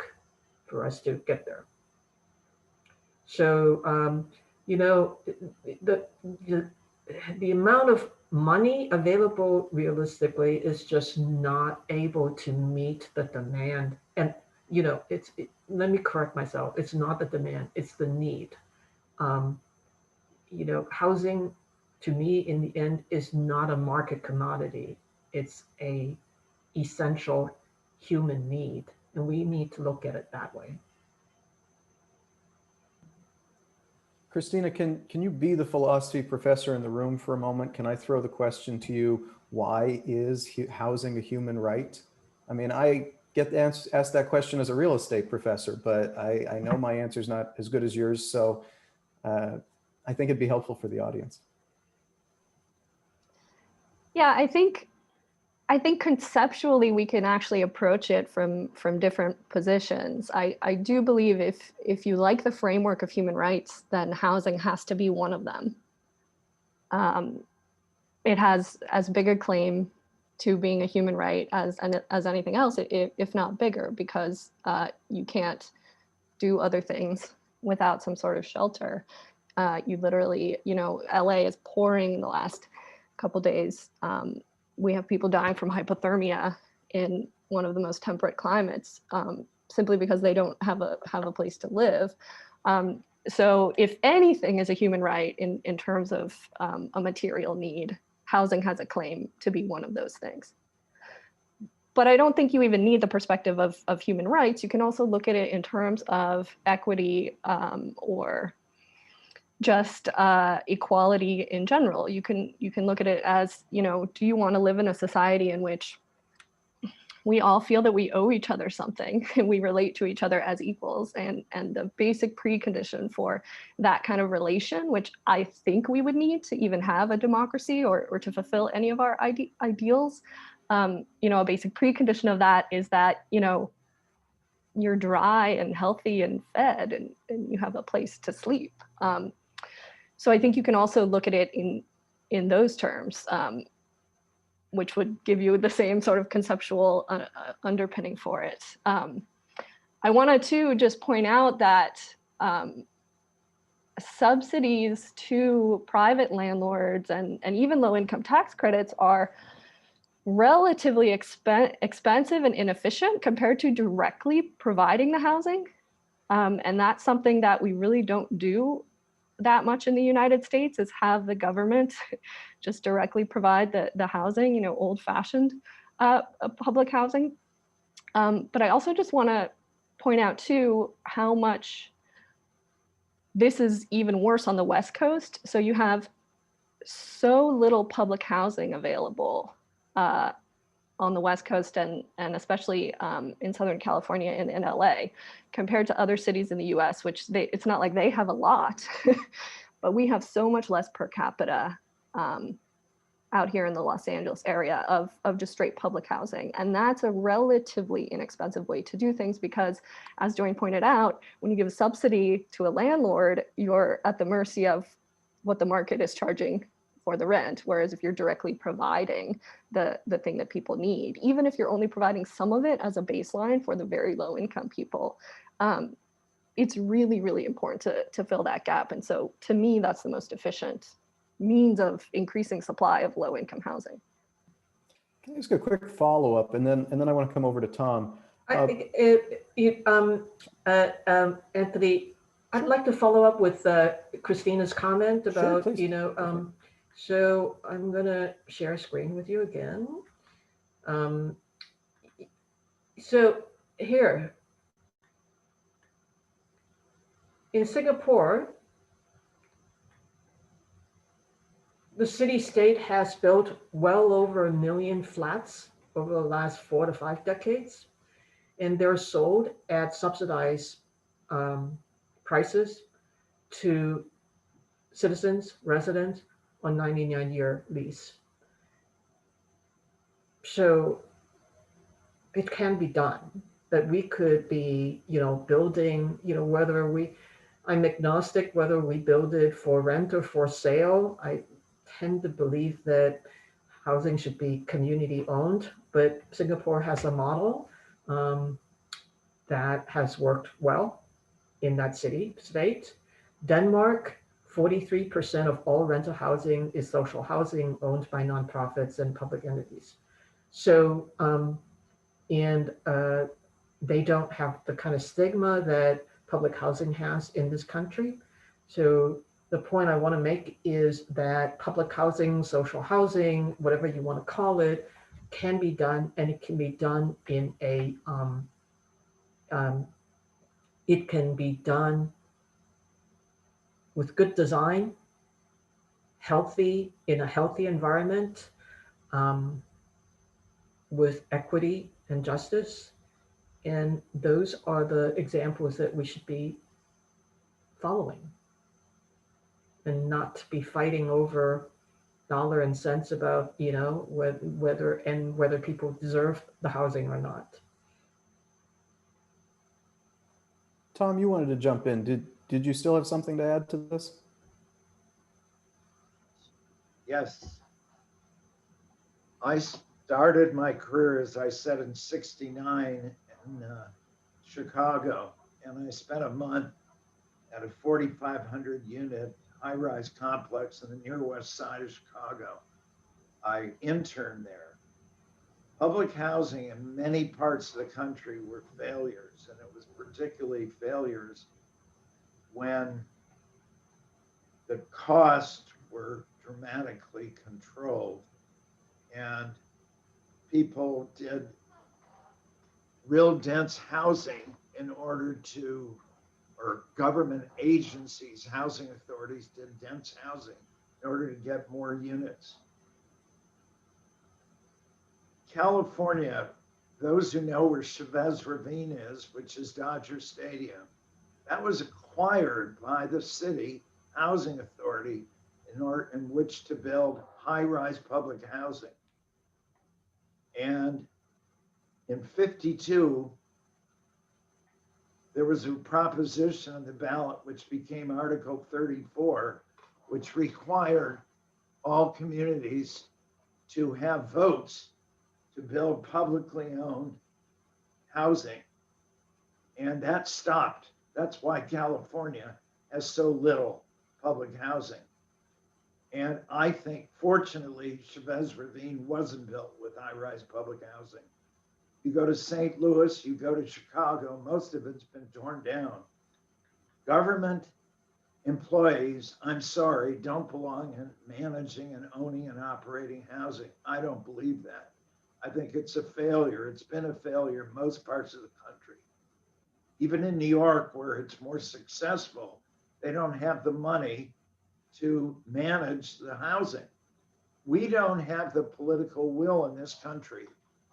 for us to get there. So, the amount of money available realistically is just not able to meet the demand. And, let me correct myself. It's not the demand, it's the need. Housing to me in the end is not a market commodity. It's a essential human need. And we need to look at it that way. Christina, can you be the philosophy professor in the room for a moment? Can I throw the question to you, why is housing a human right? I mean, I get asked that question as a real estate professor, but I know my answer is not as good as yours. So I think it'd be helpful for the audience. Yeah, I think conceptually we can actually approach it from different positions. I do believe if you like the framework of human rights, then housing has to be one of them. It has as big a claim to being a human right as anything else, if not bigger, because you can't do other things without some sort of shelter. You literally, LA is pouring the last couple days. We have people dying from hypothermia in one of the most temperate climates, simply because they don't have a place to live. So if anything is a human right in terms of a material need, housing has a claim to be one of those things. But I don't think you even need the perspective of human rights. You can also look at it in terms of equity or just equality in general. You can look at it as, do you want to live in a society in which we all feel that we owe each other something and we relate to each other as equals, and the basic precondition for that kind of relation, which I think we would need to even have a democracy or to fulfill any of our ideals. A basic precondition of that is that, you're dry and healthy and fed and you have a place to sleep. So I think you can also look at it in those terms, which would give you the same sort of conceptual underpinning for it. I wanted to just point out that subsidies to private landlords and even low-income tax credits are relatively expensive and inefficient compared to directly providing the housing. And that's something that we really don't do that much in the United States, is have the government just directly provide the housing, old-fashioned public housing. But I also just want to point out too how much this is even worse on the West Coast. So you have so little public housing available on the West Coast and especially in Southern California and in LA compared to other cities in the US, which it's not like they have a lot. but we have so much less per capita out here in the Los Angeles area of just straight public housing. And that's a relatively inexpensive way to do things because, as Joanne pointed out, when you give a subsidy to a landlord, you're at the mercy of what the market is charging for the rent. Whereas if you're directly providing the thing that people need, even if you're only providing some of it as a baseline for the very low income people, it's really, really important to fill that gap. And so to me, that's the most efficient means of increasing supply of low income housing. Can I ask a quick follow up, and then I want to come over to Tom. Anthony, I'd like to follow up with Christina's comment about, please. So I'm going to share a screen with you again. So here in Singapore, the city-state has built well over 1 million flats over the last 4 to 5 decades, and they're sold at subsidized prices to citizens, residents on 99-year lease. So it can be done, that we could be, building, I'm agnostic whether we build it for rent or for sale. I tend to believe that housing should be community owned, but Singapore has a model that has worked well in that city-state. Denmark, 43% of all rental housing is social housing owned by nonprofits and public entities. So, they don't have the kind of stigma that public housing has in this country. So the point I want to make is that public housing, social housing, whatever you want to call it, can be done, and it can be done in a, it can be done with good design, healthy, in a healthy environment, with equity and justice. And those are the examples that we should be following, and not be fighting over dollar and cents about, whether people deserve the housing or not. Tom, you wanted to jump in. Did you still have something to add to this? Yes. I started my career, as I said, in '69 in Chicago, and I spent a month at a 4,500 unit high-rise complex in the near west side of Chicago. I interned there. Public housing in many parts of the country were failures, and it was particularly failures when the costs were dramatically controlled and people did real dense housing in order to, or government agencies, housing authorities did dense housing in order to get more units. California, those who know where Chavez Ravine is, which is Dodger Stadium, that was acquired by the city housing authority in which to build high-rise public housing. And in '52, there was a proposition on the ballot which became Article 34, which required all communities to have votes to build publicly owned housing. And that stopped. That's why California has so little public housing. And I think, fortunately, Chavez Ravine wasn't built with high-rise public housing. You go to St. Louis, you go to Chicago, most of it's been torn down. Government employees, I'm sorry, don't belong in managing and owning and operating housing. I don't believe that. I think it's a failure. It's been a failure in most parts of the country. Even in New York, where it's more successful, they don't have the money to manage the housing. We don't have the political will in this country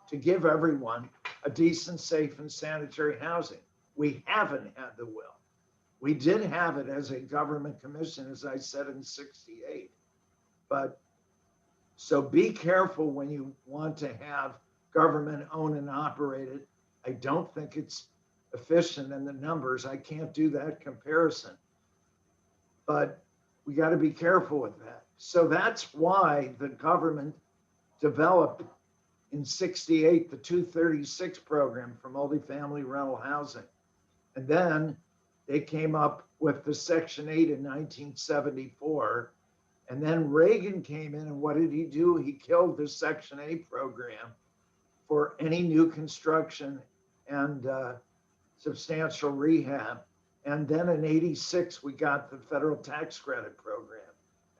to give everyone a decent, safe, and sanitary housing. We haven't had the will. We did have it as a government commission, as I said, in 68. But so be careful when you want to have government owned and operated. I don't think it's efficient in the numbers. I can't do that comparison. But we got to be careful with that. So that's why the government developed in 68 the 236 program for multifamily rental housing. And then they came up with the Section 8 in 1974. And then Reagan came in, and what did he do? He killed the Section 8 program for any new construction and substantial rehab. And then in 86, we got the federal tax credit program.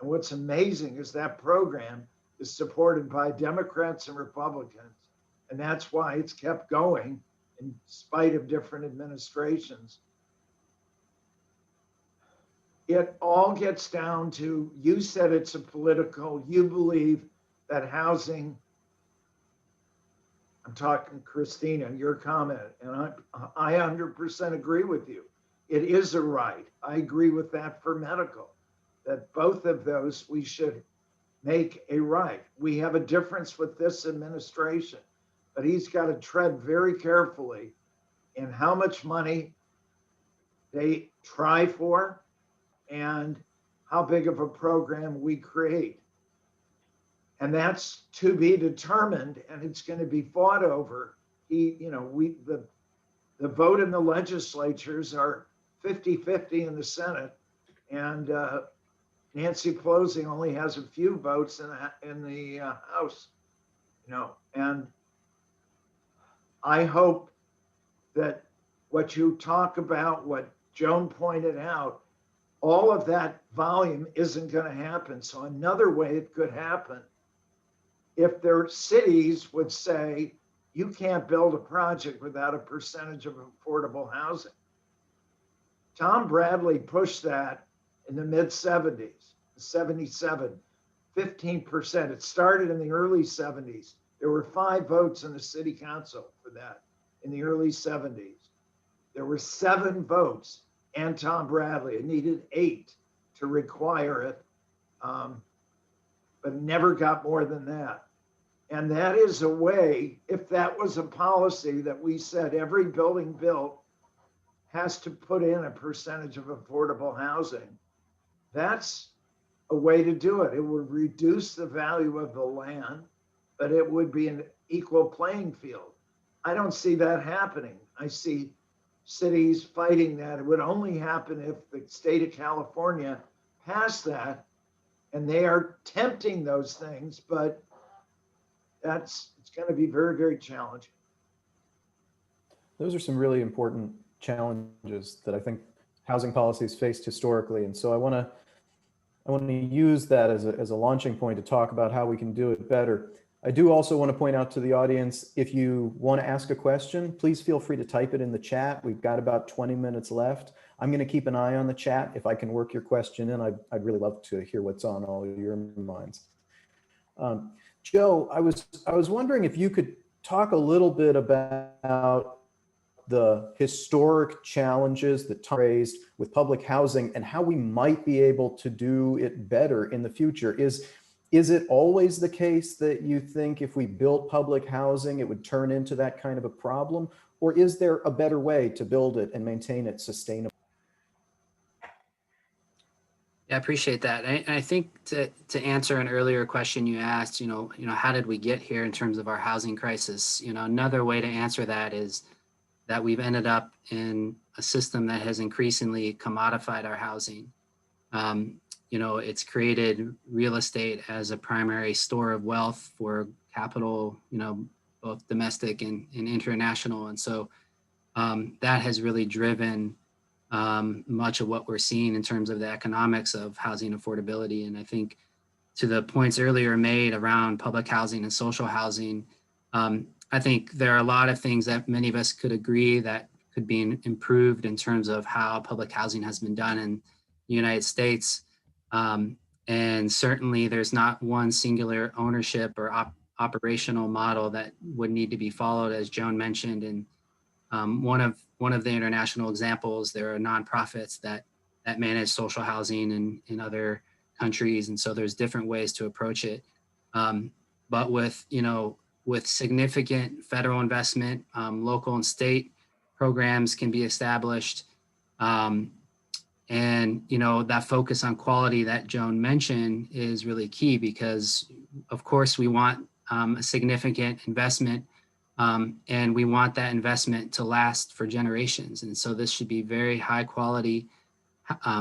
And what's amazing is that program is supported by Democrats and Republicans. And that's why it's kept going in spite of different administrations. It all gets down to, you said it's a political, you believe that housing, I'm talking Christina, your comment, and I 100% agree with you. It is a right. I agree with that for medical, that both of those we should make a right. We have a difference with this administration, but he's got to tread very carefully in how much money they try for and how big of a program we create. And that's to be determined, and it's going to be fought over. The vote in the legislatures are 50-50 in the Senate, and Nancy Pelosi only has a few votes in the House, and I hope that what you talk about, what Joan pointed out, all of that volume isn't going to happen. So another way it could happen, if their cities would say, you can't build a project without a percentage of affordable housing. Tom Bradley pushed that in the mid 70s, 77, 15%. It started in the early 70s. There were 5 votes in the city council for that in the early 70s. There were 7 votes, and Tom Bradley, it needed 8 to require it, but never got more than that. And that is a way, if that was a policy that we said every building built has to put in a percentage of affordable housing, that's a way to do it. It would reduce the value of the land, but it would be an equal playing field. I don't see that happening. I see cities fighting that. It would only happen if the state of California passed that, and they are tempting those things, but it's going to be very, very challenging. Those are some really important challenges that I think housing policies faced historically. And so I want to use that as a launching point to talk about how we can do it better. I do also want to point out to the audience, if you want to ask a question, please feel free to type it in the chat. We've got about 20 minutes left. I'm going to keep an eye on the chat. If I can work your question in, I'd really love to hear what's on all of your minds. Joe, I was wondering if you could talk a little bit about the historic challenges that Tom raised with public housing and how we might be able to do it better in the future. Is it always the case that you think if we built public housing, it would turn into that kind of a problem? Or is there a better way to build it and maintain it sustainably? Yeah, I appreciate that. And I think to answer an earlier question you asked, how did we get here in terms of our housing crisis? Another way to answer that is that we've ended up in a system that has increasingly commodified our housing. It's created real estate as a primary store of wealth for capital, both domestic and international. And so that has really driven much of what we're seeing in terms of the economics of housing affordability. And I think to the points earlier made around public housing and social housing, I think there are a lot of things that many of us could agree that could be improved in terms of how public housing has been done in the United States. And certainly there's not one singular ownership or operational model that would need to be followed, as Joan mentioned. And One of the international examples, there are nonprofits that manage social housing in other countries, and so there's different ways to approach it. But with significant federal investment, local and state programs can be established. And that focus on quality that Joan mentioned is really key, because of course we want a significant investment, and we want that investment to last for generations. And so this should be very high quality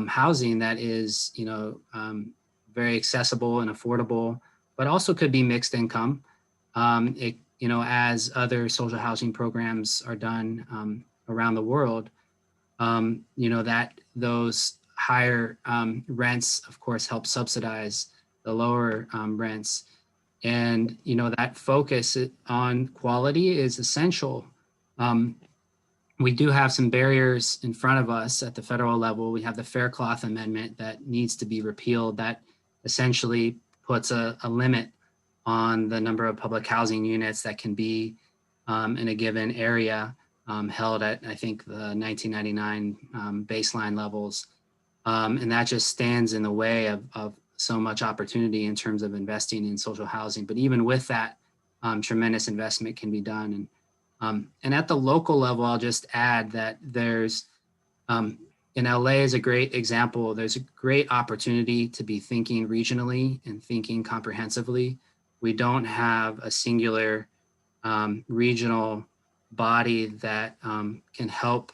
housing that is very accessible and affordable, but also could be mixed income. As other social housing programs are done around the world, that those higher rents, of course, help subsidize the lower rents. And, that focus on quality is essential. We do have some barriers in front of us at the federal level. We have the Faircloth Amendment that needs to be repealed, that essentially puts a limit on the number of public housing units that can be in a given area, held at, I think, the 1999 baseline levels. And that just stands in the way of so much opportunity in terms of investing in social housing. But even with that, tremendous investment can be done. And at the local level, I'll just add that there's, in LA is a great example. There's a great opportunity to be thinking regionally and thinking comprehensively. We don't have a singular regional body that can help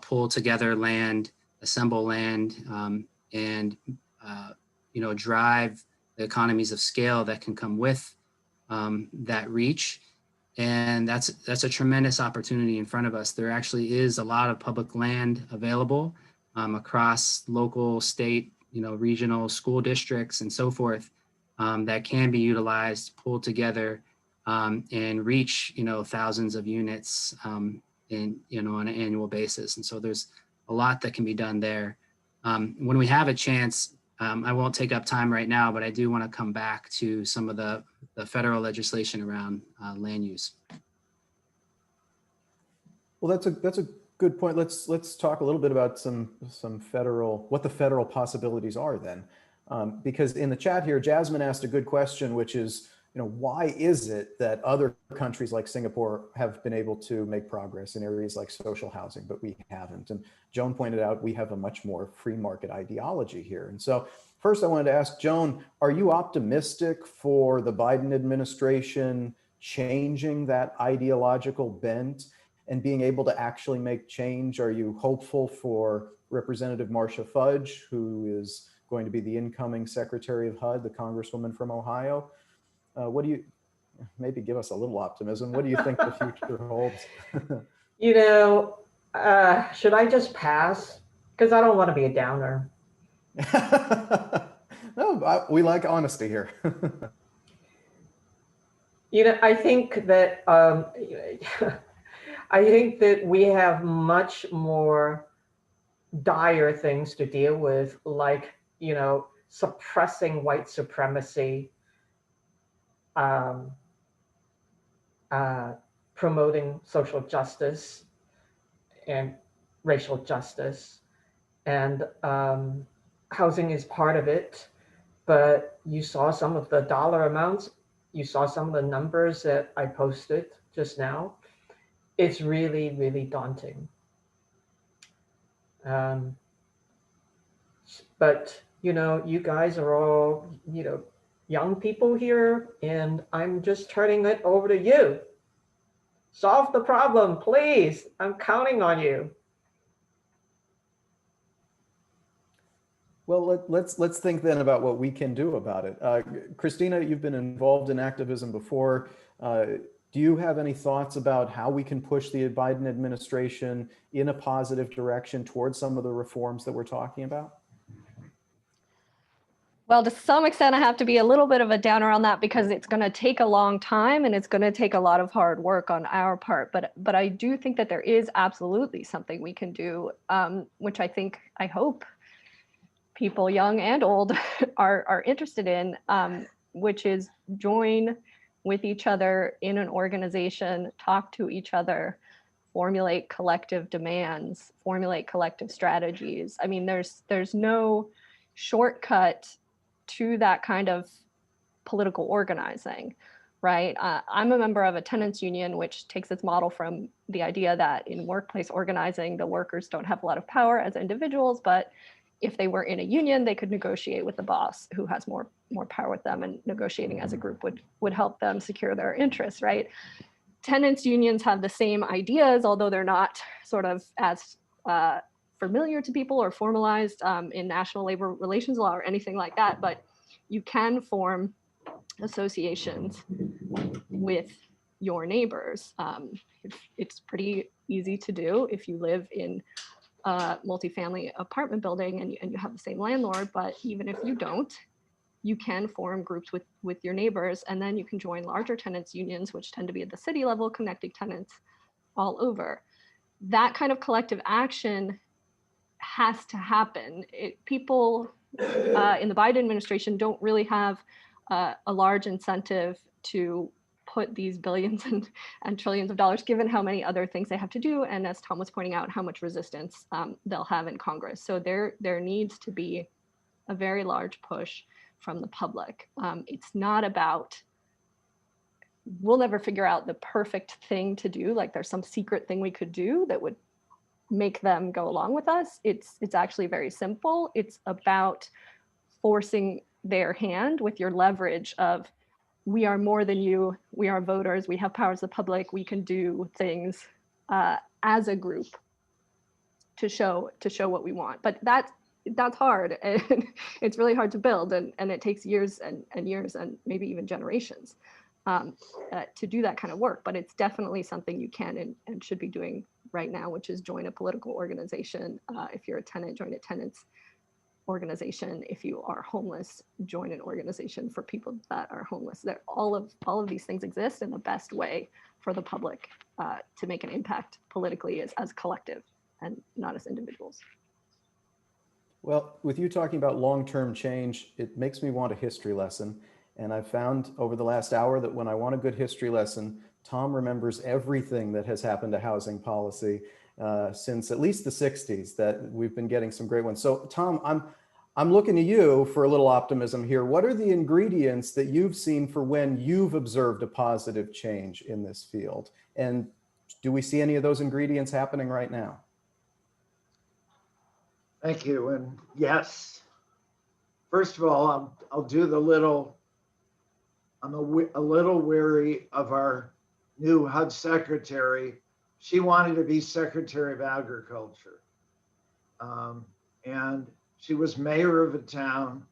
pull together land, assemble land, and drive the economies of scale that can come with that reach. And that's a tremendous opportunity in front of us. There actually is a lot of public land available across local, state, regional school districts and so forth, that can be utilized, pulled together, and reach thousands of units on an annual basis. And so there's a lot that can be done there. When we have a chance, I won't take up time right now, but I do want to come back to some of the federal legislation around land use. Well, that's a good point. Let's talk a little bit about what the federal possibilities are then, because in the chat here, Jasmine asked a good question, which is, why is it that other countries like Singapore have been able to make progress in areas like social housing, but we haven't? And Joan pointed out we have a much more free market ideology here. And so first I wanted to ask Joan, are you optimistic for the Biden administration changing that ideological bent and being able to actually make change? Are you hopeful for Representative Marcia Fudge, who is going to be the incoming Secretary of HUD, the Congresswoman from Ohio? What do you, maybe give us a little optimism. What do you think the future holds? Should I just pass? Because I don't want to be a downer. No, we like honesty here. I think that we have much more dire things to deal with, like suppressing white supremacy, promoting social justice and racial justice, and housing is part of it. But you saw some of the dollar amounts, you saw some of the numbers that I posted just now. It's really, really daunting. But you guys are all young people here, and I'm just turning it over to you. Solve the problem, please. I'm counting on you. Well, let's think then about what we can do about it. Christina, you've been involved in activism before. Do you have any thoughts about how we can push the Biden administration in a positive direction towards some of the reforms that we're talking about? Well, to some extent, I have to be a little bit of a downer on that, because it's going to take a long time and it's going to take a lot of hard work on our part. But I do think that there is absolutely something we can do, which I hope people young and old are interested in, which is join with each other in an organization, talk to each other, formulate collective demands, formulate collective strategies. I mean, there's no shortcut to that kind of political organizing, right? I'm a member of a tenants union, which takes its model from the idea that in workplace organizing, the workers don't have a lot of power as individuals, but if they were in a union, they could negotiate with the boss who has more power with them, and negotiating as a group would help them secure their interests, right? Tenants unions have the same ideas, although they're not sort of as familiar to people or formalized in national labor relations law or anything like that, but you can form associations with your neighbors. It's pretty easy to do if you live in a multifamily apartment building and you have the same landlord, but even if you don't, you can form groups with your neighbors, and then you can join larger tenants unions, which tend to be at the city level, connecting tenants all over. That kind of collective action has to happen. People in the Biden administration don't really have a large incentive to put these billions and trillions of dollars, given how many other things they have to do, and as Tom was pointing out, how much resistance they'll have in Congress. So there needs to be a very large push from the public. It's not about, we'll never figure out the perfect thing to do, like there's some secret thing we could do that would make them go along with us. It's actually very simple. It's about forcing their hand with your leverage of, we are more than you, we are voters, we have powers of the public, we can do things as a group to show what we want. But that's hard, and it's really hard to build, and it takes years and years and maybe even generations to do that kind of work. But it's definitely something you can and should be doing right now, which is join a political organization. If you're a tenant, join a tenants organization. If you are homeless, join an organization for people that are homeless. All of these things exist, and the best way for the public to make an impact politically is as collective and not as individuals. Well, with you talking about long-term change, it makes me want a history lesson. And I've found over the last hour that when I want a good history lesson, Tom remembers everything that has happened to housing policy since at least the 60s, that we've been getting some great ones. So Tom, I'm looking to you for a little optimism here. What are the ingredients that you've seen for when you've observed a positive change in this field? And do we see any of those ingredients happening right now? Thank you. And yes, first of all, I'll do the little, I'm a little weary of our new HUD secretary. She wanted to be Secretary of Agriculture. And she was mayor of a town.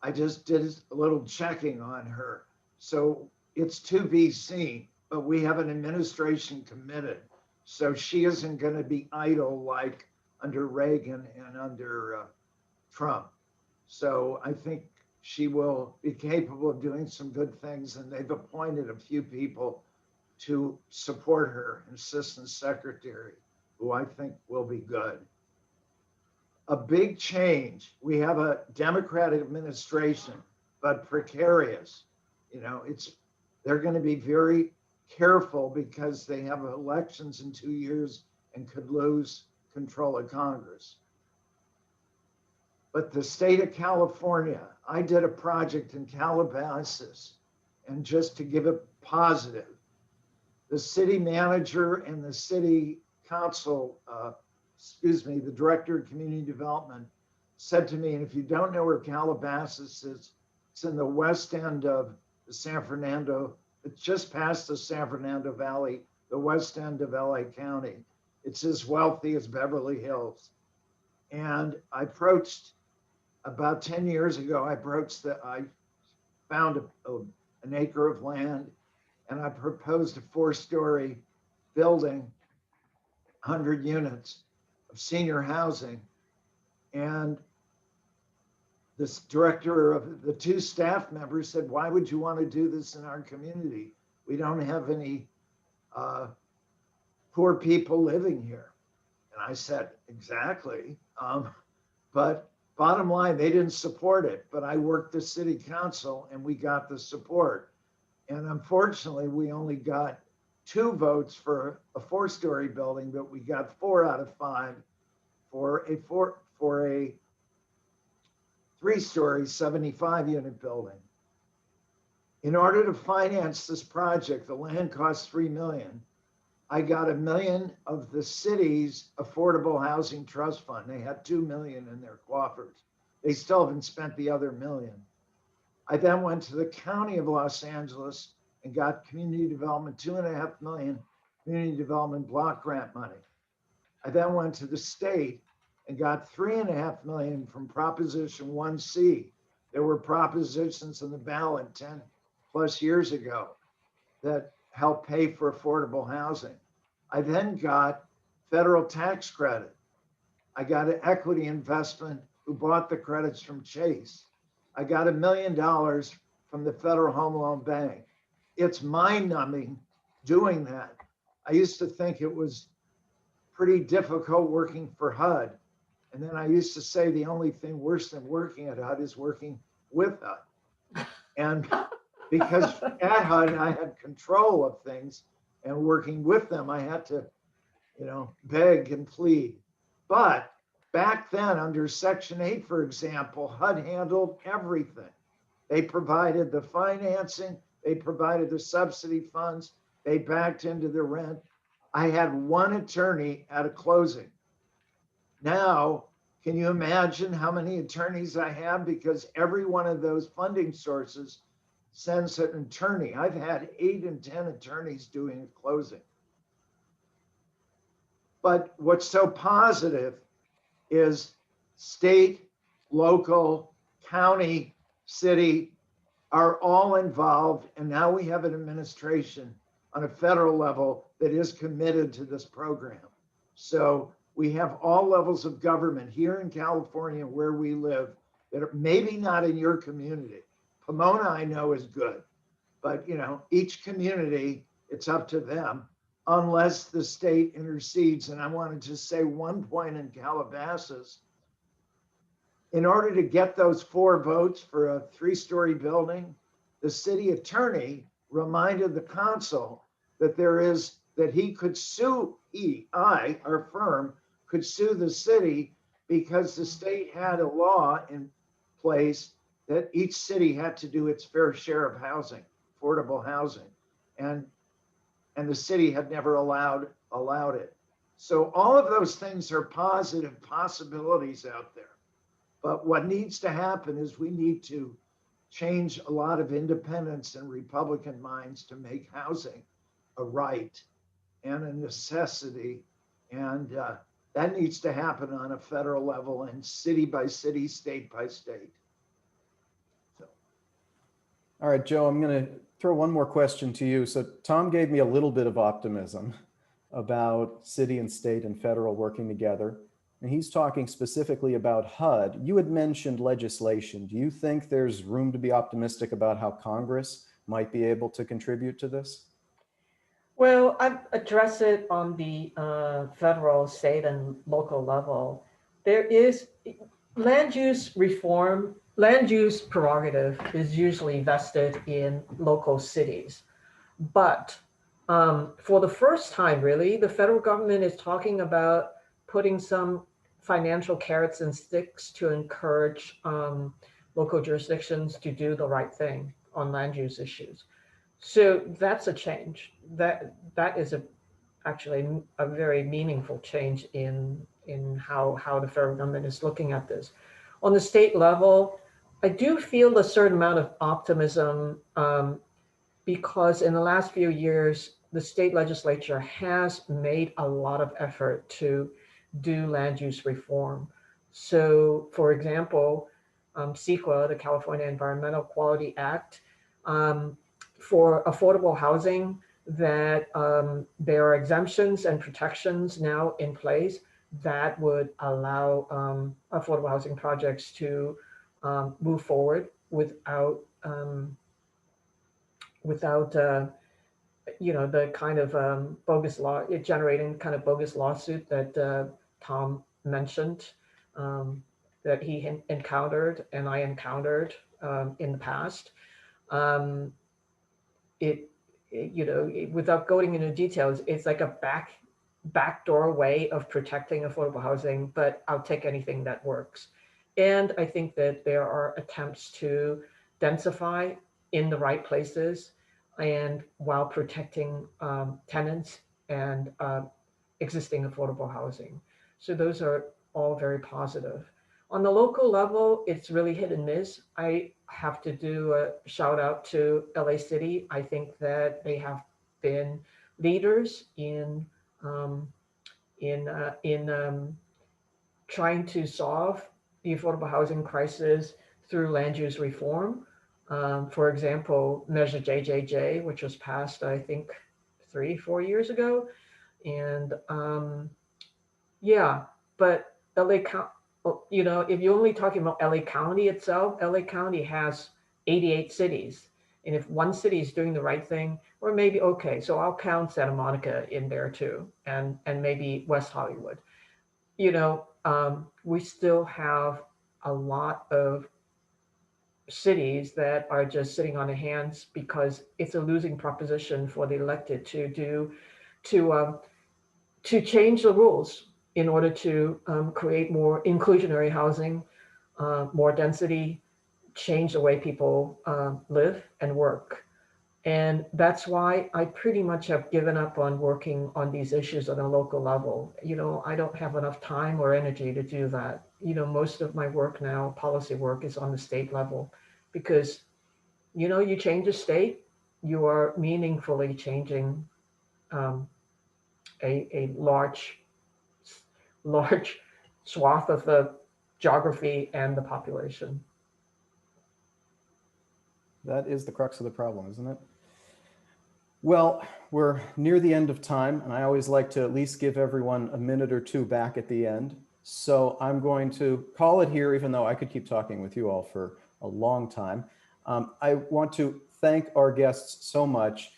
I just did a little checking on her. So it's to be seen, but we have an administration committed. So she isn't going to be idle like under Reagan and under Trump. So I think she will be capable of doing some good things, and they've appointed a few people to support her, an assistant secretary, who I think will be good. A big change. We have a Democratic administration, but precarious. You know, they're going to be very careful because they have elections in 2 years and could lose control of Congress. But the state of California, I did a project in Calabasas, and just to give it positive, the city manager and the city council, the director of community development, said to me, and if you don't know where Calabasas is, it's in the west end of the San Fernando, it's just past the San Fernando Valley, the west end of LA County. It's as wealthy as Beverly Hills. And I approached, about 10 years ago, I found an acre of land, and I proposed a 4-story building, 100 units of senior housing. And this director of the 2 staff members said, "Why would you want to do this in our community? We don't have any poor people living here." And I said, exactly. But bottom line, they didn't support it, but I worked the city council and we got the support. And unfortunately, we only got 2 votes for a 4-story building, but we got 4 out of 5 for a 3-story 75-unit building. In order to finance this project, the land cost $3 million. I got $1 million of the city's affordable housing trust fund. They had $2 million in their coffers. They still haven't spent the other $1 million. I then went to the County of Los Angeles and got community development, $2.5 million community development block grant money. I then went to the state and got $3.5 million from Proposition 1C. There were propositions in the ballot 10 plus years ago that helped pay for affordable housing. I then got federal tax credit. I got an equity investment who bought the credits from Chase. I got $1 million from the Federal Home Loan Bank. It's mind-numbing doing that. I used to think it was pretty difficult working for HUD. And then I used to say the only thing worse than working at HUD is working with HUD. And because at HUD, I had control of things, and working with them, I had to, beg and plead. But back then, under Section 8, for example, HUD handled everything. They provided the financing, they provided the subsidy funds, they backed into the rent. I had one attorney at a closing. Now, can you imagine how many attorneys I have? Because every one of those funding sources sends an attorney. I've had 8 and 10 attorneys doing a closing. But what's so positive is state, local, county, city are all involved. And now we have an administration on a federal level that is committed to this program. So we have all levels of government here in California where we live that are maybe not in your community. Pomona, I know, is good, but each community, it's up to them unless the state intercedes. And I wanted to say one point in Calabasas, in order to get those 4 votes for a 3-story building, the city attorney reminded the council that he could sue, our firm could sue the city because the state had a law in place that each city had to do its fair share of housing, affordable housing. And the city had never allowed it. So all of those things are positive possibilities out there. But what needs to happen is we need to change a lot of independents and Republican minds to make housing a right and a necessity. And that needs to happen on a federal level and city by city, state by state. All right, Joe, I'm going to throw one more question to you. So Tom gave me a little bit of optimism about city and state and federal working together. And he's talking specifically about HUD. You had mentioned legislation. Do you think there's room to be optimistic about how Congress might be able to contribute to this? Well, I've addressed it on the federal, state, and local level. There is land use reform. Land use prerogative is usually vested in local cities. But for the first time, really, the federal government is talking about putting some financial carrots and sticks to encourage local jurisdictions to do the right thing on land use issues. So that's a change. That is actually a very meaningful change in how the federal government is looking at this. On the state level, I do feel a certain amount of optimism because in the last few years, the state legislature has made a lot of effort to do land use reform. So, for example, CEQA, the California Environmental Quality Act, for affordable housing, that there are exemptions and protections now in place that would allow affordable housing projects to move forward without the kind of bogus law, generating kind of bogus lawsuit that Tom mentioned that he encountered and I encountered in the past. without going into details, it's like a backdoor way of protecting affordable housing, but I'll take anything that works. And I think that there are attempts to densify in the right places and while protecting tenants and existing affordable housing. So those are all very positive. On the local level, it's really hit and miss. I have to do a shout out to LA City. I think that they have been leaders in trying to solve the affordable housing crisis through land use reform. For example, Measure JJJ, which was passed, I think, 3-4 years ago. And yeah, but LA County, if you're only talking about LA County itself, LA County has 88 cities. And if one city is doing the right thing, or maybe, okay, so I'll count Santa Monica in there too, and maybe West Hollywood. We still have a lot of cities that are just sitting on their hands because it's a losing proposition for the elected to change the rules in order to create more inclusionary housing, more density, change the way people live and work. And that's why I pretty much have given up on working on these issues on a local level. I don't have enough time or energy to do that. Most of my work now, policy work, is on the state level because, you change a state, you are meaningfully changing a large swath of the geography and the population. That is the crux of the problem, isn't it? Well, we're near the end of time, and I always like to at least give everyone a minute or two back at the end. So I'm going to call it here, even though I could keep talking with you all for a long time. I want to thank our guests so much.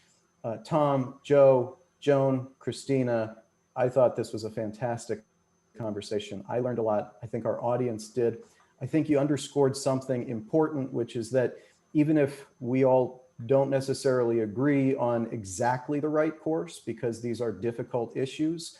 Tom, Joe, Joan, Christina. I thought this was a fantastic conversation. I learned a lot. I think our audience did. I think you underscored something important, which is that even if we all don't necessarily agree on exactly the right course, because these are difficult issues,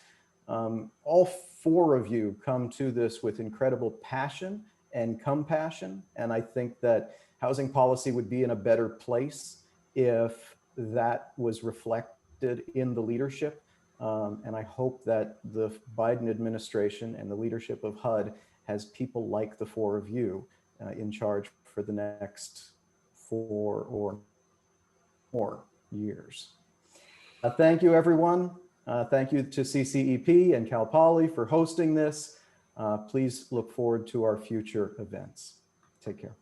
all four of you come to this with incredible passion and compassion. And I think that housing policy would be in a better place if that was reflected in the leadership. And I hope that the Biden administration and the leadership of HUD has people like the four of you in charge for the next 4 or more years. Thank you, everyone. Thank you to CCEP and Cal Poly for hosting this. Please look forward to our future events. Take care.